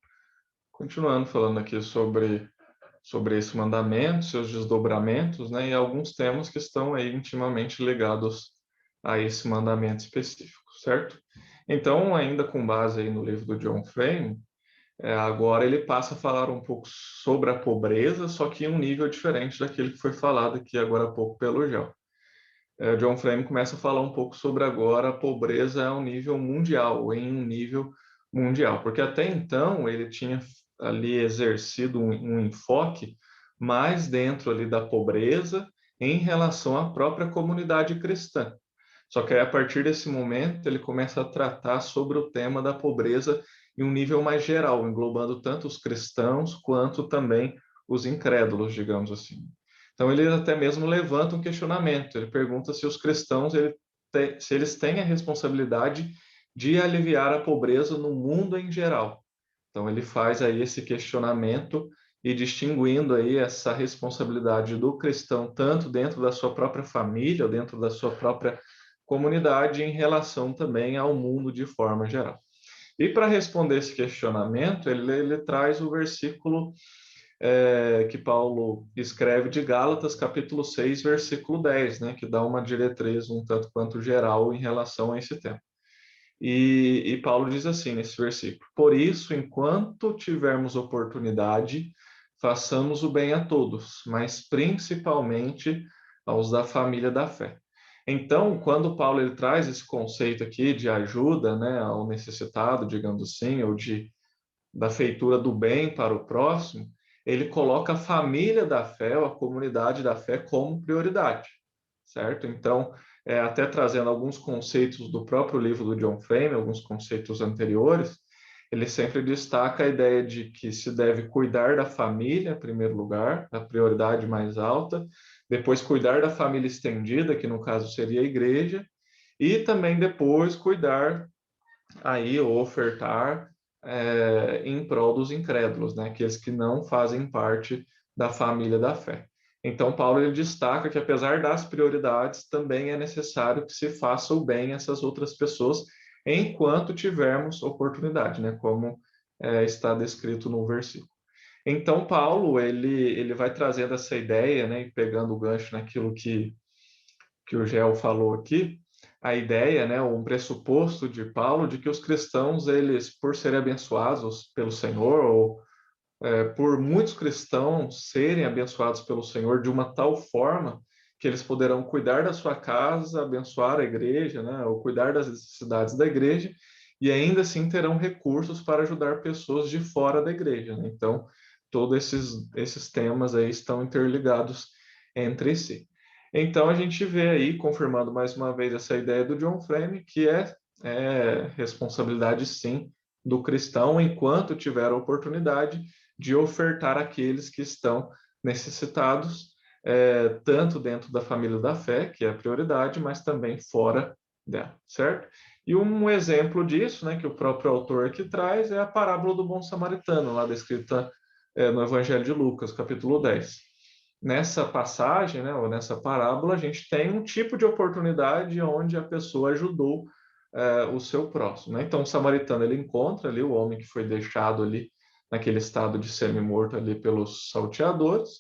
continuando falando aqui sobre esse mandamento, seus desdobramentos, né, e alguns temas que estão aí intimamente ligados a esse mandamento específico, certo? Então, ainda com base aí no livro do John Frame, agora ele passa a falar um pouco sobre a pobreza, só que em um nível diferente daquele que foi falado aqui agora há pouco pelo Jean. John Frame começa a falar um pouco sobre agora a pobreza a um nível mundial, em um nível mundial, porque até então ele tinha ali exercido um enfoque mais dentro ali da pobreza em relação à própria comunidade cristã. Só que aí, a partir desse momento ele começa a tratar sobre o tema da pobreza em um nível mais geral, englobando tanto os cristãos quanto também os incrédulos, digamos assim. Então ele até mesmo levanta um questionamento. Ele pergunta se os cristãos se eles têm a responsabilidade de aliviar a pobreza no mundo em geral. Então ele faz aí esse questionamento e distinguindo aí essa responsabilidade do cristão tanto dentro da sua própria família, ou dentro da sua própria comunidade, em relação também ao mundo de forma geral. E para responder esse questionamento, ele traz o versículo que Paulo escreve de Gálatas, capítulo 6, versículo 10, né, que dá uma diretriz um tanto quanto geral em relação a esse tema. E Paulo diz assim nesse versículo: por isso, enquanto tivermos oportunidade, façamos o bem a todos, mas principalmente aos da família da fé. Então, quando Paulo ele traz esse conceito aqui de ajuda, né, ao necessitado, digamos assim, ou da feitura do bem para o próximo, ele coloca a família da fé, ou a comunidade da fé, como prioridade, certo? Então, até trazendo alguns conceitos do próprio livro do John Frame, alguns conceitos anteriores, ele sempre destaca a ideia de que se deve cuidar da família, em primeiro lugar, a prioridade mais alta, depois cuidar da família estendida, que no caso seria a igreja, e também depois cuidar aí, ou ofertar em prol dos incrédulos, né? Aqueles que não fazem parte da família da fé. Então, Paulo ele destaca que, apesar das prioridades, também é necessário que se faça o bem a essas outras pessoas enquanto tivermos oportunidade, né? Como está descrito no versículo. Então, Paulo ele vai trazendo essa ideia, né? E pegando o gancho naquilo que o Gel falou aqui, a ideia, né, um pressuposto de Paulo de que os cristãos, eles, por serem abençoados pelo Senhor, ou por muitos cristãos serem abençoados pelo Senhor de uma tal forma que eles poderão cuidar da sua casa, abençoar a igreja, né, ou cuidar das necessidades da igreja, e ainda assim terão recursos para ajudar pessoas de fora da igreja, né? Então, todos esses temas aí estão interligados entre si. Então, a gente vê aí, confirmando mais uma vez essa ideia do John Frame, que é responsabilidade, sim, do cristão, enquanto tiver a oportunidade, de ofertar àqueles que estão necessitados, tanto dentro da família da fé, que é a prioridade, mas também fora dela, certo? E um exemplo disso, né, que o próprio autor aqui traz, é a parábola do bom samaritano, lá descrita no Evangelho de Lucas, capítulo 10. Nessa passagem, né, ou nessa parábola, a gente tem um tipo de oportunidade onde a pessoa ajudou o seu próximo, né? Então, o samaritano, ele encontra ali o homem que foi deixado ali naquele estado de semi-morto ali pelos salteadores,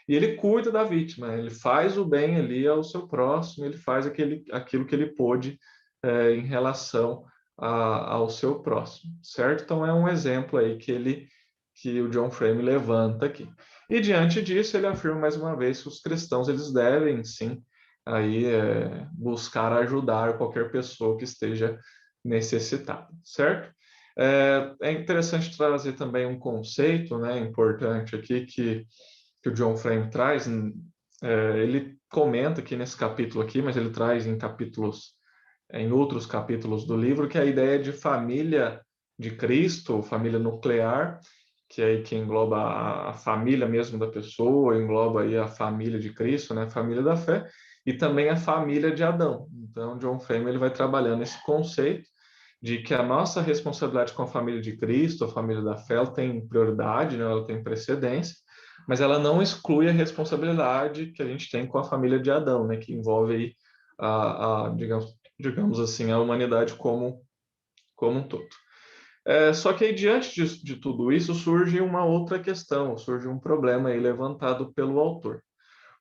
e ele cuida da vítima, né? Ele faz o bem ali ao seu próximo, ele faz aquilo que ele pôde em relação ao seu próximo, certo? Então, é um exemplo aí que o John Frame levanta aqui. E diante disso, ele afirma mais uma vez que os cristãos, eles devem, sim, aí buscar ajudar qualquer pessoa que esteja necessitada, certo? É interessante trazer também um conceito, né, importante aqui que o John Frame traz. Ele comenta aqui nesse capítulo aqui, mas ele traz em outros capítulos do livro, que é a ideia de família de Cristo, família nuclear, que é aí que engloba a família mesmo da pessoa, engloba aí a família de Cristo, né, a família da fé, e também a família de Adão. Então, John Frame ele vai trabalhando esse conceito de que a nossa responsabilidade com a família de Cristo, a família da fé, ela tem prioridade, né? Ela tem precedência, mas ela não exclui a responsabilidade que a gente tem com a família de Adão, né, que envolve aí digamos assim, a humanidade como um todo. Só que aí, diante de tudo isso, surge uma outra questão, surge um problema aí levantado pelo autor.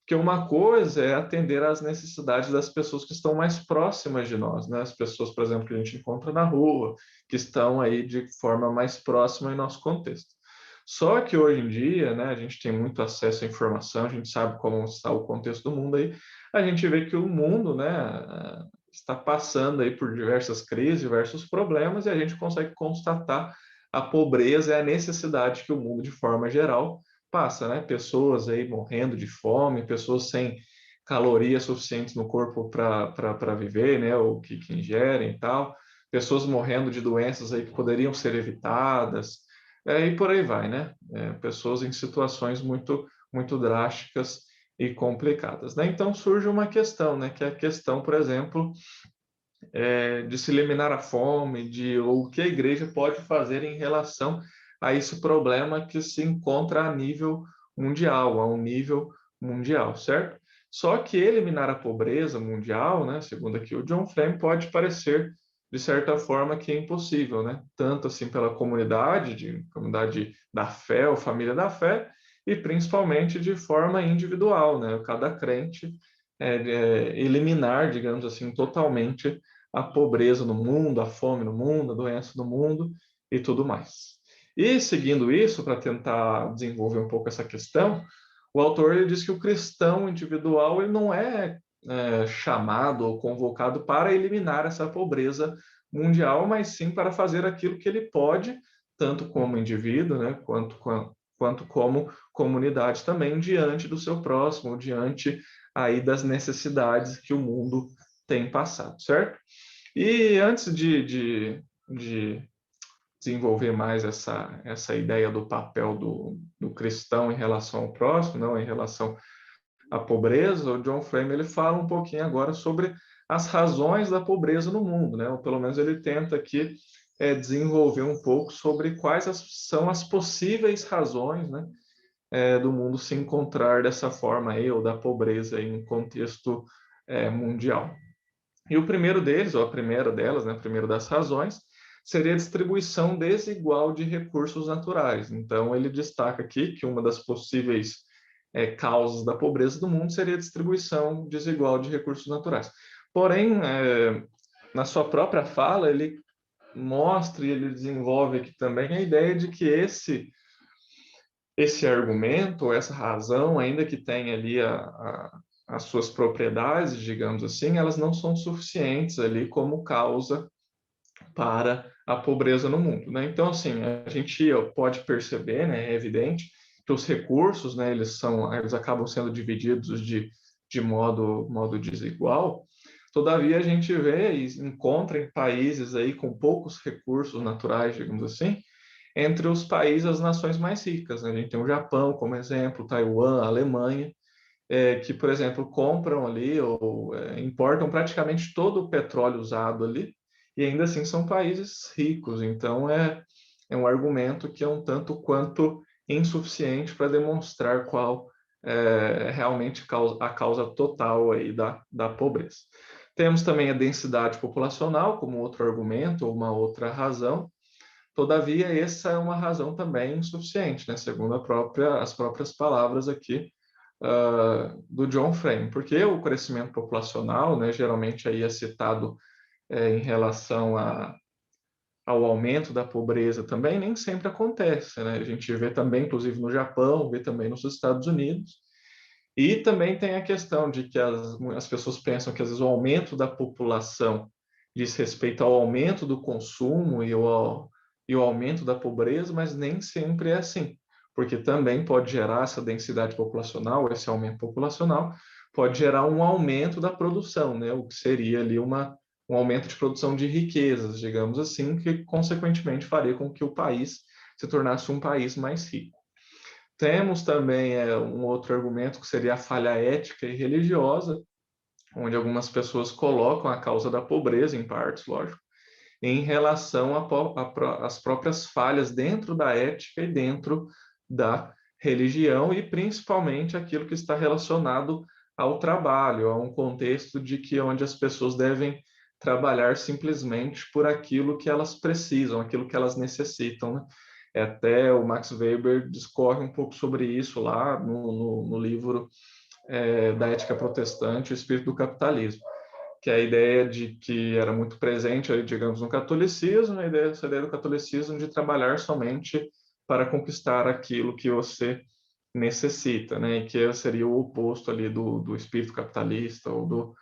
Porque uma coisa é atender às necessidades das pessoas que estão mais próximas de nós, né? As pessoas, por exemplo, que a gente encontra na rua, que estão aí de forma mais próxima em nosso contexto. Só que hoje em dia, né, a gente tem muito acesso à informação, a gente sabe como está o contexto do mundo aí, a gente vê que o mundo, né, está passando aí por diversas crises, diversos problemas, e a gente consegue constatar a pobreza e a necessidade que o mundo, de forma geral, passa, né? Pessoas aí morrendo de fome, pessoas sem calorias suficientes no corpo para viver, né? Ou que ingerem e tal, pessoas morrendo de doenças aí que poderiam ser evitadas, e por aí vai, né? Pessoas em situações muito drásticas e complicadas, né? Então surge uma questão, né? Que é a questão, por exemplo, de se eliminar a fome, ou o que a igreja pode fazer em relação a esse problema que se encontra a nível mundial, a um nível mundial, certo? Só que eliminar a pobreza mundial, né, segundo aqui o John Frame, pode parecer, de certa forma, que é impossível, né? Tanto assim pela comunidade da fé, ou família da fé, e principalmente de forma individual, né? Cada crente eliminar, digamos assim, totalmente a pobreza no mundo, a fome no mundo, a doença no mundo e tudo mais. E seguindo isso, para tentar desenvolver um pouco essa questão, o autor ele diz que o cristão individual ele não é chamado ou convocado para eliminar essa pobreza mundial, mas sim para fazer aquilo que ele pode, tanto como indivíduo, né, quanto como comunidade também, diante do seu próximo, diante aí das necessidades que o mundo tem passado, certo? E antes de desenvolver mais essa ideia do papel do cristão em relação ao próximo, não em relação à pobreza, o John Frame ele fala um pouquinho agora sobre as razões da pobreza no mundo, né? Ou pelo menos ele tenta aqui desenvolver um pouco sobre quais são as possíveis razões, né, do mundo se encontrar dessa forma aí, ou da pobreza em um contexto mundial. E o primeiro deles, ou a primeira delas, né, a primeira das razões, seria a distribuição desigual de recursos naturais. Então, ele destaca aqui que uma das possíveis causas da pobreza do mundo seria a distribuição desigual de recursos naturais. Porém, na sua própria fala, ele mostra e ele desenvolve aqui também a ideia de que esse argumento, essa razão, ainda que tenha ali as suas propriedades, digamos assim, elas não são suficientes ali como causa para a pobreza no mundo, né? Então, assim, a gente pode perceber, né, é evidente que os recursos, né, eles acabam sendo divididos de modo desigual. Todavia, a gente vê e encontra em países aí com poucos recursos naturais, digamos assim, entre os países, as nações mais ricas, né? A gente tem o Japão como exemplo, Taiwan, a Alemanha, que, por exemplo, compram ali ou importam praticamente todo o petróleo usado ali, e ainda assim são países ricos. Então, é um argumento que é um tanto quanto insuficiente para demonstrar qual realmente a causa total aí da pobreza. Temos também a densidade populacional como outro argumento, ou uma outra razão. Todavia, essa é uma razão também insuficiente, né? Segundo as próprias palavras aqui do John Frame, porque o crescimento populacional, né, geralmente aí é citado em relação ao aumento da pobreza também, nem sempre acontece, né? A gente vê também, inclusive no Japão, vê também nos Estados Unidos, e também tem a questão de que as pessoas pensam que às vezes o aumento da população diz respeito ao aumento do consumo e o aumento da pobreza, mas nem sempre é assim, porque também pode gerar essa densidade populacional, esse aumento populacional, pode gerar um aumento da produção, né? O que seria ali um aumento de produção de riquezas, digamos assim, que consequentemente faria com que o país se tornasse um país mais rico. Temos também um outro argumento que seria a falha ética e religiosa, onde algumas pessoas colocam a causa da pobreza, em partes, lógico, em relação às próprias falhas dentro da ética e dentro da religião e principalmente aquilo que está relacionado ao trabalho, a um contexto de que onde as pessoas devem trabalhar simplesmente por aquilo que elas precisam, aquilo que elas necessitam, né? Até o Max Weber discorre um pouco sobre isso lá no livro da Ética Protestante, O Espírito do Capitalismo, que é a ideia de que era muito presente, aí, digamos, no catolicismo, essa ideia do catolicismo de trabalhar somente para conquistar aquilo que você necessita, né? E que seria o oposto ali do espírito capitalista ou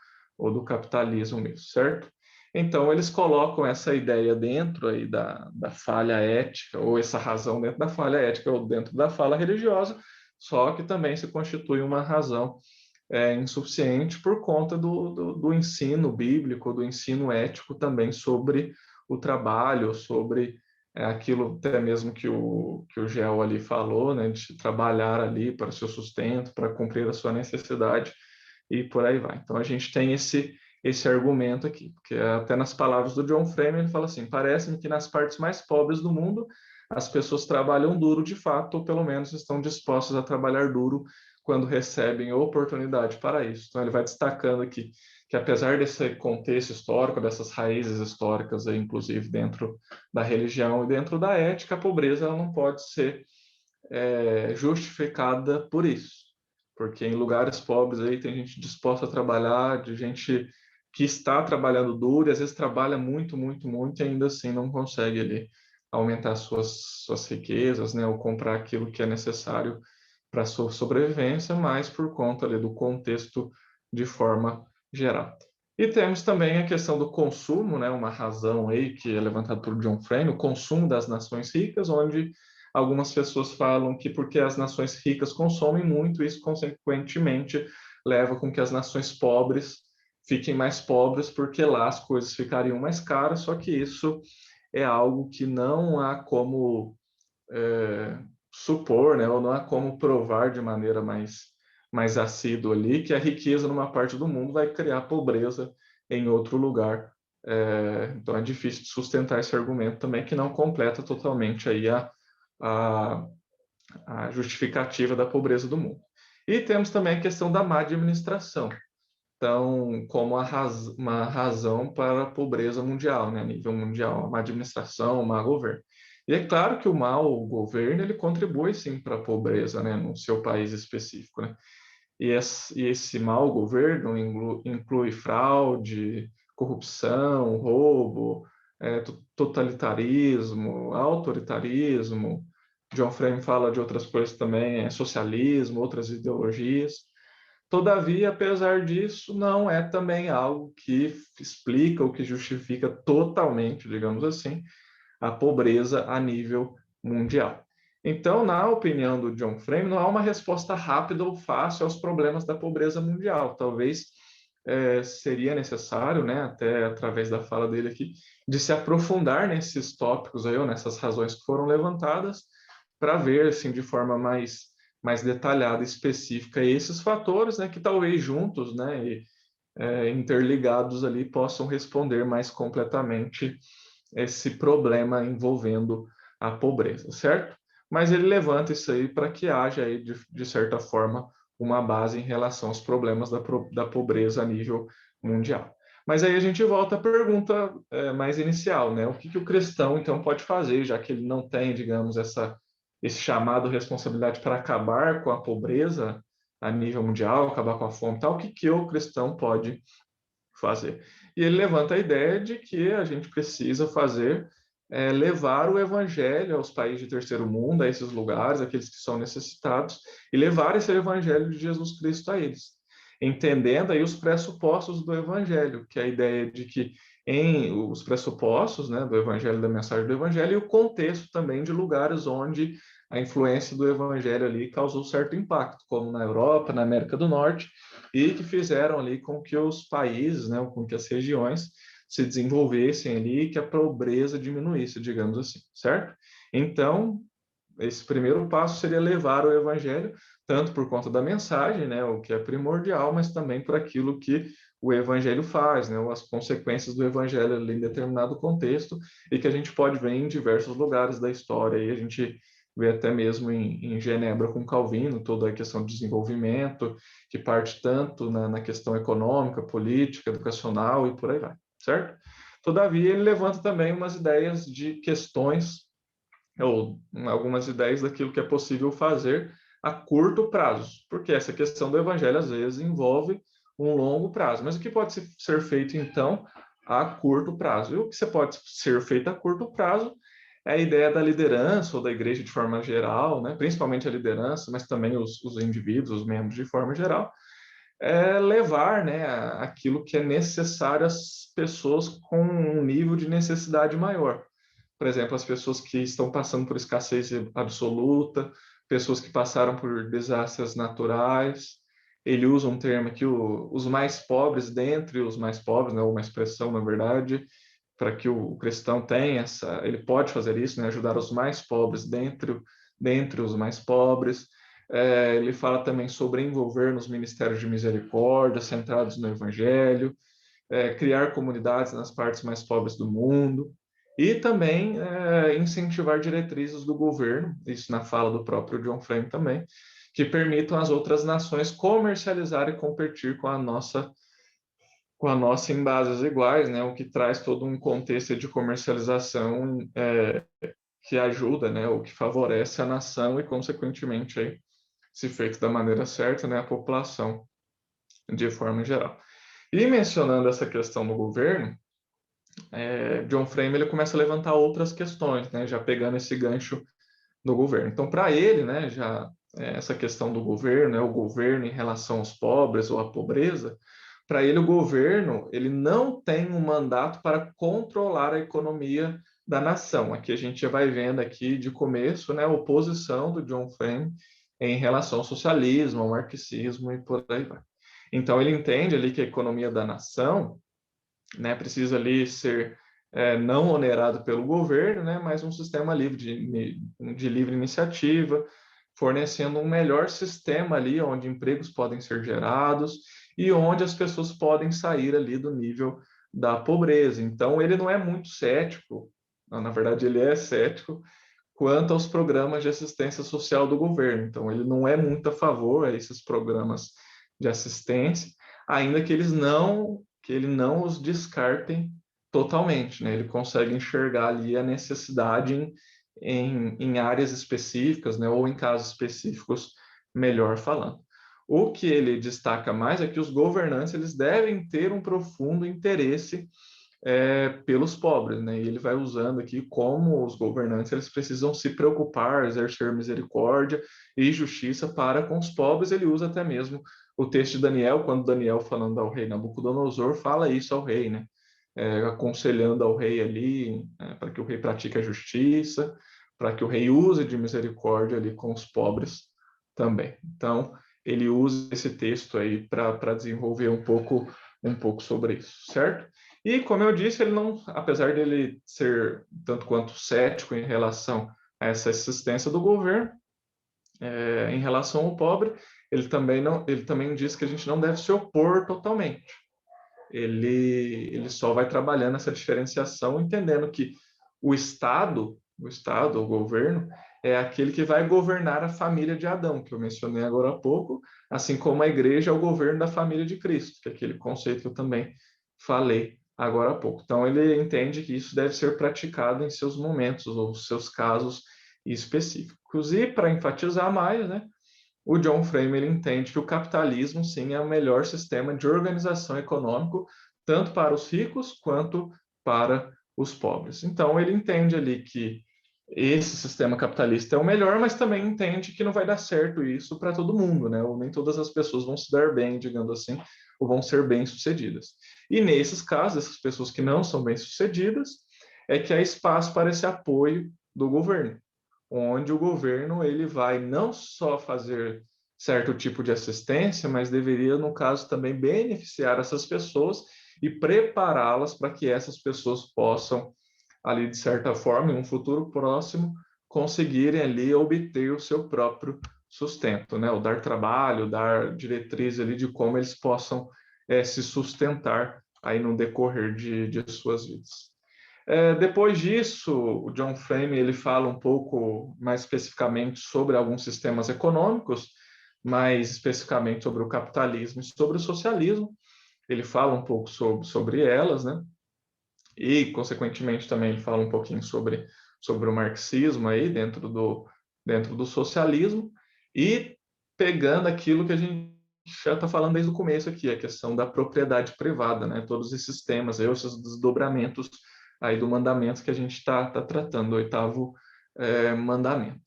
do capitalismo mesmo, certo? Então, eles colocam essa ideia dentro aí da falha ética, ou essa razão dentro da falha ética, ou dentro da falha religiosa, só que também se constitui uma razão insuficiente por conta do ensino bíblico, do ensino ético também sobre o trabalho, sobre aquilo até mesmo que o Gel ali falou, né, de trabalhar ali para o seu sustento, para cumprir a sua necessidade e por aí vai. Então a gente tem esse argumento aqui, porque até nas palavras do John Frame ele fala assim: parece-me que nas partes mais pobres do mundo as pessoas trabalham duro de fato, ou pelo menos estão dispostas a trabalhar duro quando recebem oportunidade para isso. Então ele vai destacando aqui que apesar desse contexto histórico, dessas raízes históricas, aí, inclusive dentro da religião e dentro da ética, a pobreza ela não pode ser justificada por isso, porque em lugares pobres aí tem gente disposta a trabalhar, de gente que está trabalhando duro e às vezes trabalha muito, muito, muito e ainda assim não consegue ali aumentar suas riquezas, né, ou comprar aquilo que é necessário para a sua sobrevivência, mas por conta ali do contexto de forma geral. E temos também a questão do consumo, né, uma razão aí que é levantada por John Frame, o consumo das nações ricas, onde algumas pessoas falam que porque as nações ricas consomem muito, isso consequentemente leva com que as nações pobres fiquem mais pobres, porque lá as coisas ficariam mais caras, só que isso é algo que não há como supor, né, ou não há como provar de maneira mais assídua ali que a riqueza numa parte do mundo vai criar pobreza em outro lugar. Então é difícil de sustentar esse argumento também, que não completa totalmente aí a justificativa da pobreza do mundo. E temos também a questão da má administração. Então, como uma razão para a pobreza mundial, né, a nível mundial, a má administração, o má governo. E é claro que o mau governo ele contribui sim para a pobreza, né, no seu país específico, né? E esse mau governo inclui fraude, corrupção, roubo, totalitarismo, autoritarismo. John Frame fala de outras coisas também, socialismo, outras ideologias. Todavia, apesar disso, não é também algo que explica ou que justifica totalmente, digamos assim, a pobreza a nível mundial. Então, na opinião do John Frame, não há uma resposta rápida ou fácil aos problemas da pobreza mundial. Talvez seria necessário, né, até através da fala dele aqui, de se aprofundar nesses tópicos aí, ou nessas razões que foram levantadas, para ver, assim, de forma mais detalhada e específica esses fatores, né, que talvez juntos, né, interligados ali, possam responder mais completamente esse problema envolvendo a pobreza, certo? Mas ele levanta isso aí para que haja aí, de certa forma, uma base em relação aos problemas da pobreza a nível mundial. Mas aí a gente volta à pergunta mais inicial, né? O que o cristão, então, pode fazer, já que ele não tem, digamos, esse chamado responsabilidade para acabar com a pobreza a nível mundial, acabar com a fome e tal, o que o cristão pode fazer? E ele levanta a ideia de que a gente precisa fazer levar o evangelho aos países de terceiro mundo, a esses lugares, aqueles que são necessitados, e levar esse evangelho de Jesus Cristo a eles, entendendo aí os pressupostos do evangelho, que é a ideia de que os pressupostos, né, do evangelho, da mensagem do evangelho, e o contexto também de lugares onde a influência do evangelho ali causou certo impacto, como na Europa, na América do Norte, e que fizeram ali com que os países, né, com que as regiões se desenvolvessem ali, que a pobreza diminuísse, digamos assim, certo? Então, esse primeiro passo seria levar o evangelho, tanto por conta da mensagem, né, o que é primordial, mas também por aquilo que o evangelho faz, né, as consequências do evangelho ali em determinado contexto, e que a gente pode ver em diversos lugares da história, e a gente vê até mesmo em Genebra com Calvino, toda a questão de desenvolvimento, que parte tanto na questão econômica, política, educacional e por aí vai, certo? Todavia, ele levanta também umas ideias de questões, ou algumas ideias daquilo que é possível fazer a curto prazo, porque essa questão do evangelho, às vezes, envolve um longo prazo. Mas o que pode ser feito, então, a curto prazo? E o que pode ser feito a curto prazo é a ideia da liderança ou da igreja de forma geral, né? Principalmente a liderança, mas também os indivíduos, os membros de forma geral, levar, né, aquilo que é necessário às pessoas com um nível de necessidade maior. Por exemplo, as pessoas que estão passando por escassez absoluta, pessoas que passaram por desastres naturais. Ele usa um termo aqui, os mais pobres dentre os mais pobres, né, uma expressão, na verdade, para que o cristão tenha ele pode fazer isso, né, ajudar os mais pobres dentre os mais pobres. Ele fala também sobre envolver nos ministérios de misericórdia, centrados no evangelho, criar comunidades nas partes mais pobres do mundo, e também incentivar diretrizes do governo, isso na fala do próprio John Frame também, que permitam às outras nações comercializar e competir com a nossa em bases iguais, né, o que traz todo um contexto de comercialização que ajuda, né, ou que favorece a nação e, consequentemente, aí, se feito da maneira certa, né, a população de forma geral. E mencionando essa questão do governo, John Frame ele começa a levantar outras questões, né, já pegando esse gancho do governo. Então, para ele, né, já essa questão do governo, o governo em relação aos pobres ou à pobreza, para ele o governo ele não tem um mandato para controlar a economia da nação. Aqui a gente já vai vendo aqui de começo, né, a oposição do John Frame em relação ao socialismo, ao marxismo e por aí vai. Então ele entende ali que a economia da nação, né, precisa ali ser não onerado pelo governo, né, mas um sistema livre de livre iniciativa, fornecendo um melhor sistema ali onde empregos podem ser gerados e onde as pessoas podem sair ali do nível da pobreza. Então ele não é muito cético, na verdade ele é cético quanto aos programas de assistência social do governo. Então ele não é muito a favor a esses programas de assistência, ainda que ele não os descartem totalmente, né? Ele consegue enxergar ali a necessidade em áreas específicas, né? Ou em casos específicos, melhor falando. O que ele destaca mais é que os governantes eles devem ter um profundo interesse pelos pobres, né? E ele vai usando aqui como os governantes eles precisam se preocupar, exercer misericórdia e justiça para com os pobres. Ele usa até mesmo o texto de Daniel, quando Daniel, falando ao rei Nabucodonosor, fala isso ao rei, né? Aconselhando ao rei ali, para que o rei pratique a justiça, para que o rei use de misericórdia ali com os pobres também. Então, ele usa esse texto aí para desenvolver um pouco sobre isso, certo? E, como eu disse, ele não, apesar dele ser tanto quanto cético em relação a essa assistência do governo, em relação ao pobre, ele também diz que a gente não deve se opor totalmente. Ele só vai trabalhando essa diferenciação, entendendo que o Estado, o governo, é aquele que vai governar a família de Adão, que eu mencionei agora há pouco, assim como a igreja é o governo da família de Cristo, que é aquele conceito que eu também falei agora há pouco. Então, ele entende que isso deve ser praticado em seus momentos ou seus casos específicos. E, para enfatizar mais, né, o John Frame ele entende que o capitalismo, sim, é o melhor sistema de organização econômico, tanto para os ricos quanto para os pobres. Então, ele entende ali que esse sistema capitalista é o melhor, mas também entende que não vai dar certo isso para todo mundo, né? Ou nem todas as pessoas vão se dar bem, digamos assim, ou vão ser bem-sucedidas. E nesses casos, essas pessoas que não são bem-sucedidas, é que há espaço para esse apoio do governo, onde o governo ele vai não só fazer certo tipo de assistência, mas deveria, no caso, também beneficiar essas pessoas e prepará-las para que essas pessoas possam, ali, de certa forma, em um futuro próximo, conseguirem ali obter o seu próprio sustento, né? O dar trabalho, dar diretriz ali de como eles possam se sustentar aí no decorrer de suas vidas. Depois disso, o John Frame ele fala um pouco mais especificamente sobre alguns sistemas econômicos, mais especificamente sobre o capitalismo e sobre o socialismo. Ele fala um pouco sobre elas, né? E, consequentemente, também ele fala um pouquinho sobre o marxismo aí dentro do socialismo, e pegando aquilo que a gente já está falando desde o começo aqui, a questão da propriedade privada, né? Todos esses temas, esses desdobramentos aí do mandamento que a gente está tratando, o oitavo mandamento.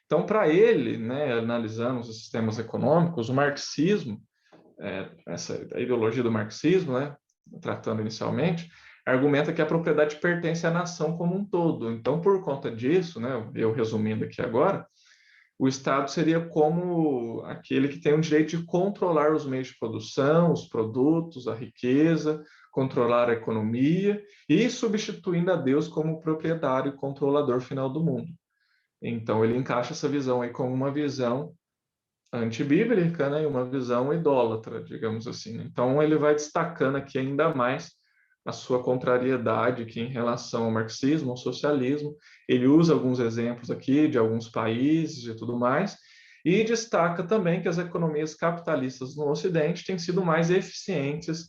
Então, para ele, né, analisando os sistemas econômicos, o marxismo, a ideologia do marxismo, né, tratando inicialmente, argumenta que a propriedade pertence à nação como um todo. Então, por conta disso, né, eu resumindo aqui agora, o Estado seria como aquele que tem o direito de controlar os meios de produção, os produtos, a riqueza, controlar a economia e substituindo a Deus como proprietário e controlador final do mundo. Então, ele encaixa essa visão aí como uma visão antibíblica, né, e uma visão idólatra, digamos assim. Então, ele vai destacando aqui ainda mais a sua contrariedade aqui em relação ao marxismo, ao socialismo. Ele usa alguns exemplos aqui de alguns países e tudo mais, e destaca também que as economias capitalistas no Ocidente têm sido mais eficientes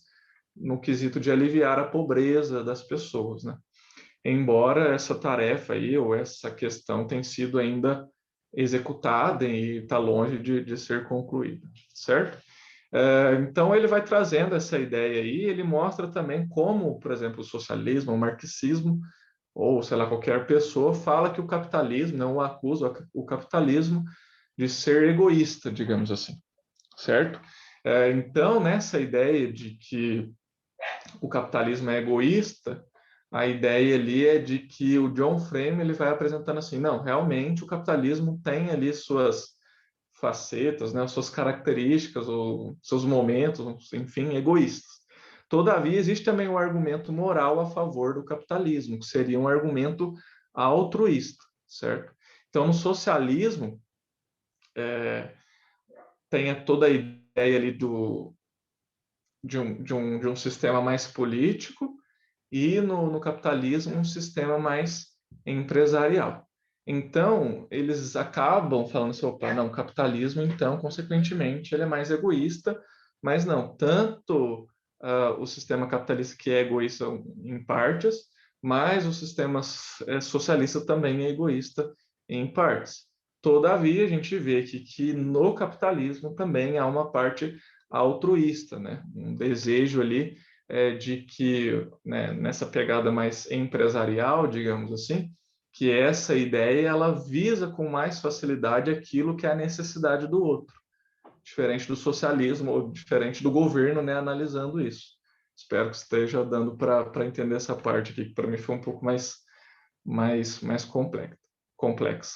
no quesito de aliviar a pobreza das pessoas, né? Embora essa tarefa aí, ou essa questão tenha sido ainda executada e está longe de ser concluída, certo? Então, ele vai trazendo essa ideia aí, ele mostra também como, por exemplo, o socialismo, o marxismo, ou, sei lá, qualquer pessoa fala que o capitalismo, não acusa o capitalismo de ser egoísta, digamos assim, certo? Então, nessa ideia de que o capitalismo é egoísta, a ideia ali é de que o John Frame ele vai apresentando assim, não, realmente o capitalismo tem ali suas facetas, né, suas características, ou seus momentos, enfim, egoístas. Todavia, existe também um argumento moral a favor do capitalismo, que seria um argumento altruísta, certo? Então, no socialismo, tem toda a ideia ali de um sistema mais político, e no capitalismo um sistema mais empresarial. Então, eles acabam falando assim, opa, não, o capitalismo, então, consequentemente, ele é mais egoísta, mas não, tanto o sistema capitalista que é egoísta em partes, mas o sistema socialista também é egoísta em partes. Todavia, a gente vê que no capitalismo também há uma parte altruísta, né? Um desejo ali de que, né, nessa pegada mais empresarial, digamos assim, que essa ideia ela visa com mais facilidade aquilo que é a necessidade do outro, diferente do socialismo ou diferente do governo, né, analisando isso. Espero que esteja dando para entender essa parte aqui, que para mim foi um pouco mais complexa.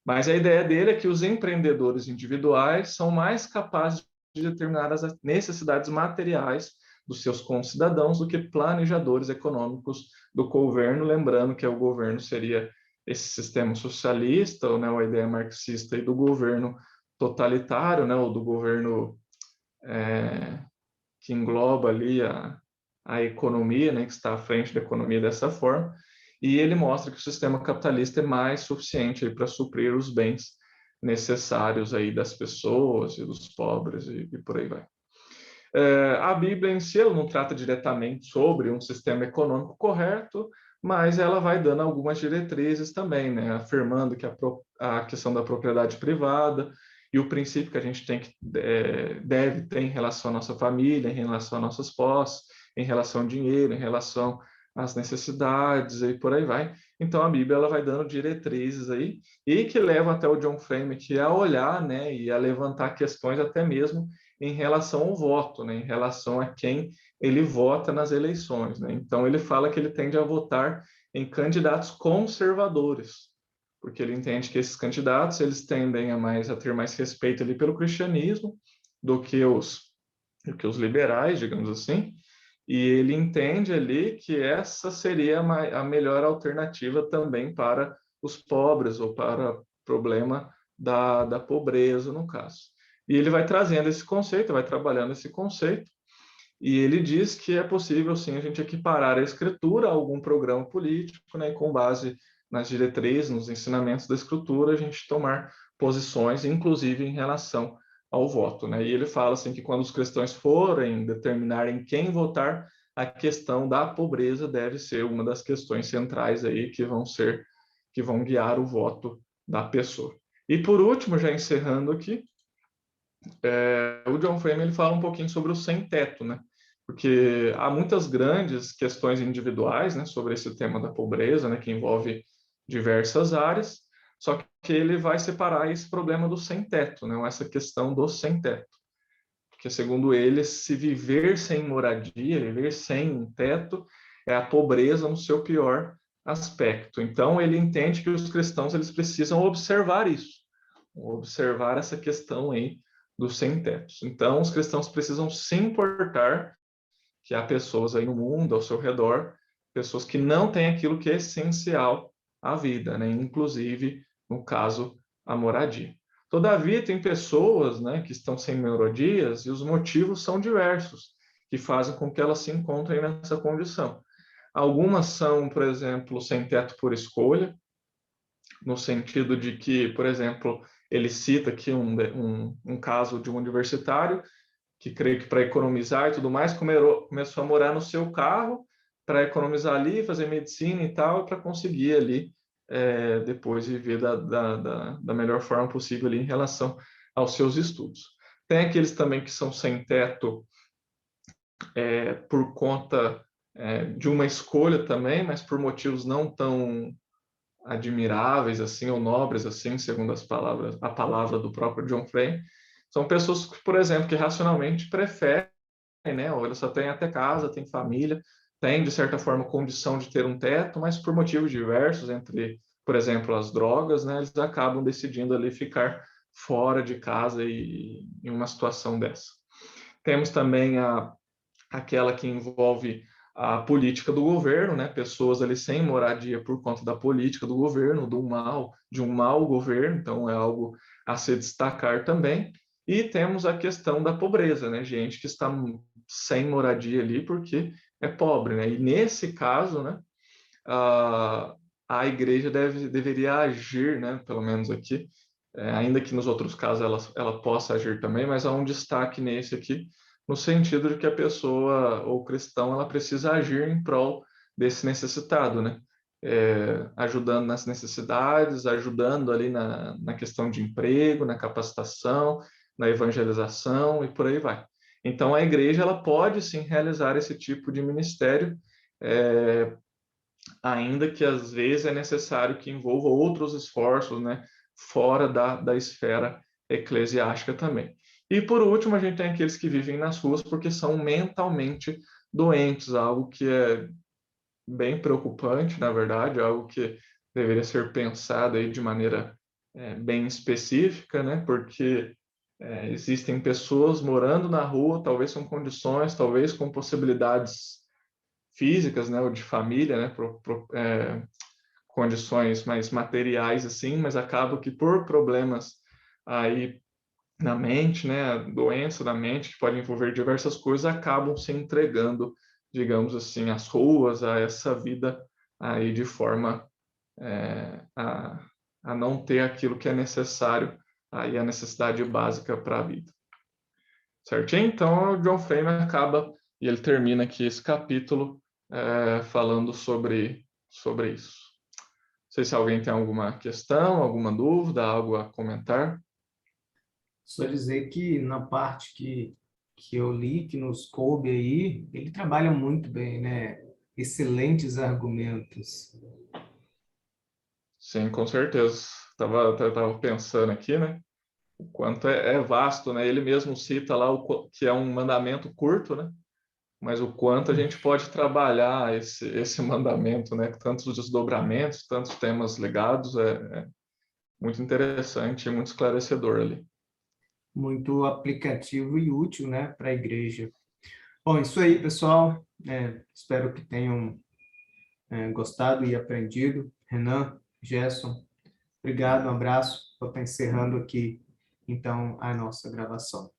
Mas a ideia dele é que os empreendedores individuais são mais capazes de determinar as necessidades materiais dos seus concidadãos do que planejadores econômicos do governo, lembrando que o governo seria esse sistema socialista, ou, né, a ideia marxista, e do governo totalitário, né, ou do governo que engloba ali a economia, né, que está à frente da economia dessa forma, e ele mostra que o sistema capitalista é mais suficiente para suprir os bens necessários aí das pessoas e dos pobres e por aí vai. A Bíblia em si ela não trata diretamente sobre um sistema econômico correto, mas ela vai dando algumas diretrizes também, né? Afirmando que a questão da propriedade privada e o princípio que a gente deve ter em relação à nossa família, em relação às nossas posses, em relação ao dinheiro, em relação às necessidades e por aí vai. Então a Bíblia ela vai dando diretrizes aí e que leva até o John Frame que a olhar, né, e a levantar questões até mesmo em relação ao voto, né, em relação a quem ele vota nas eleições, né? Então ele fala que ele tende a votar em candidatos conservadores, porque ele entende que esses candidatos eles tendem a ter mais respeito ali pelo cristianismo do que os liberais, digamos assim, e ele entende ali que essa seria a melhor alternativa também para os pobres ou para o problema da pobreza, no caso. E ele vai trazendo esse conceito, vai trabalhando esse conceito, e ele diz que é possível, sim, a gente equiparar a escritura a algum programa político, né, e com base nas diretrizes, nos ensinamentos da escritura, a gente tomar posições, inclusive em relação ao voto, né? E ele fala assim que quando os cristãos forem determinar em quem votar, a questão da pobreza deve ser uma das questões centrais aí que vão guiar o voto da pessoa. E por último, já encerrando aqui, o John Frame ele fala um pouquinho sobre o sem-teto, né? Porque há muitas grandes questões individuais, né, sobre esse tema da pobreza, né, que envolve diversas áreas, só que ele vai separar esse problema do sem-teto, né, essa questão do sem-teto. Porque, segundo ele, se viver sem moradia, viver sem teto, é a pobreza no seu pior aspecto. Então, ele entende que os cristãos eles precisam observar isso, observar essa questão aí dos sem-tetos. Então, os cristãos precisam se importar que há pessoas aí no mundo, ao seu redor, pessoas que não têm aquilo que é essencial à vida, né? Inclusive, no caso, a moradia. Todavia, tem pessoas, né, que estão sem moradias e os motivos são diversos, que fazem com que elas se encontrem nessa condição. Algumas são, por exemplo, sem teto por escolha, no sentido de que, por exemplo, ele cita aqui um caso de um universitário que creio que para economizar e tudo mais, começou a morar no seu carro para economizar ali, fazer medicina e tal, para conseguir ali depois viver da melhor forma possível ali em relação aos seus estudos. Tem aqueles também que são sem teto por conta de uma escolha também, mas por motivos não tão admiráveis assim ou nobres assim, segundo a palavra do próprio John Frame. São pessoas que, por exemplo, que racionalmente preferem, né, ou eles só têm até casa, têm família, têm de certa forma condição de ter um teto, mas por motivos diversos, entre, por exemplo, as drogas, né, eles acabam decidindo ali ficar fora de casa e em uma situação dessa. Temos também aquela que envolve a política do governo, né? Pessoas ali sem moradia por conta da política do governo, de um mau governo, então é algo a se destacar também. E temos a questão da pobreza, né? Gente que está sem moradia ali porque é pobre, né? E nesse caso, né, a igreja deveria agir, né? Pelo menos aqui, ainda que nos outros casos ela possa agir também, mas há um destaque nesse aqui, no sentido de que a pessoa, ou cristão, ela precisa agir em prol desse necessitado, né? Ajudando nas necessidades, ajudando ali na questão de emprego, na capacitação, na evangelização e por aí vai. Então, a igreja ela pode sim realizar esse tipo de ministério, ainda que às vezes é necessário que envolva outros esforços, né, fora da esfera eclesiástica também. E por último, a gente tem aqueles que vivem nas ruas porque são mentalmente doentes, algo que é bem preocupante, na verdade, algo que deveria ser pensado aí de maneira bem específica, né, porque existem pessoas morando na rua, talvez com condições, talvez com possibilidades físicas, né, ou de família, né, condições mais materiais assim, mas acaba que por problemas aí na mente, né, doença da mente que pode envolver diversas coisas, acabam se entregando, digamos assim, às ruas, a essa vida aí de forma a não ter aquilo que é necessário, aí a necessidade básica para a vida. Certinho? Então, o John Frame acaba e ele termina aqui esse capítulo falando sobre isso. Não sei se alguém tem alguma questão, alguma dúvida, algo a comentar. Só dizer que na parte que eu li, que nos coube aí, ele trabalha muito bem, né? Excelentes argumentos. Sim, com certeza. Tava pensando aqui, né? O quanto é vasto, né? Ele mesmo cita lá que é um mandamento curto, né? Mas o quanto a gente pode trabalhar esse mandamento, né? Tantos desdobramentos, tantos temas ligados, é muito interessante e muito esclarecedor ali. Muito aplicativo e útil, né, para a igreja. Bom, isso aí, pessoal. Espero que tenham gostado e aprendido. Renan, Gerson, obrigado, um abraço. Vou estar encerrando aqui, então, a nossa gravação.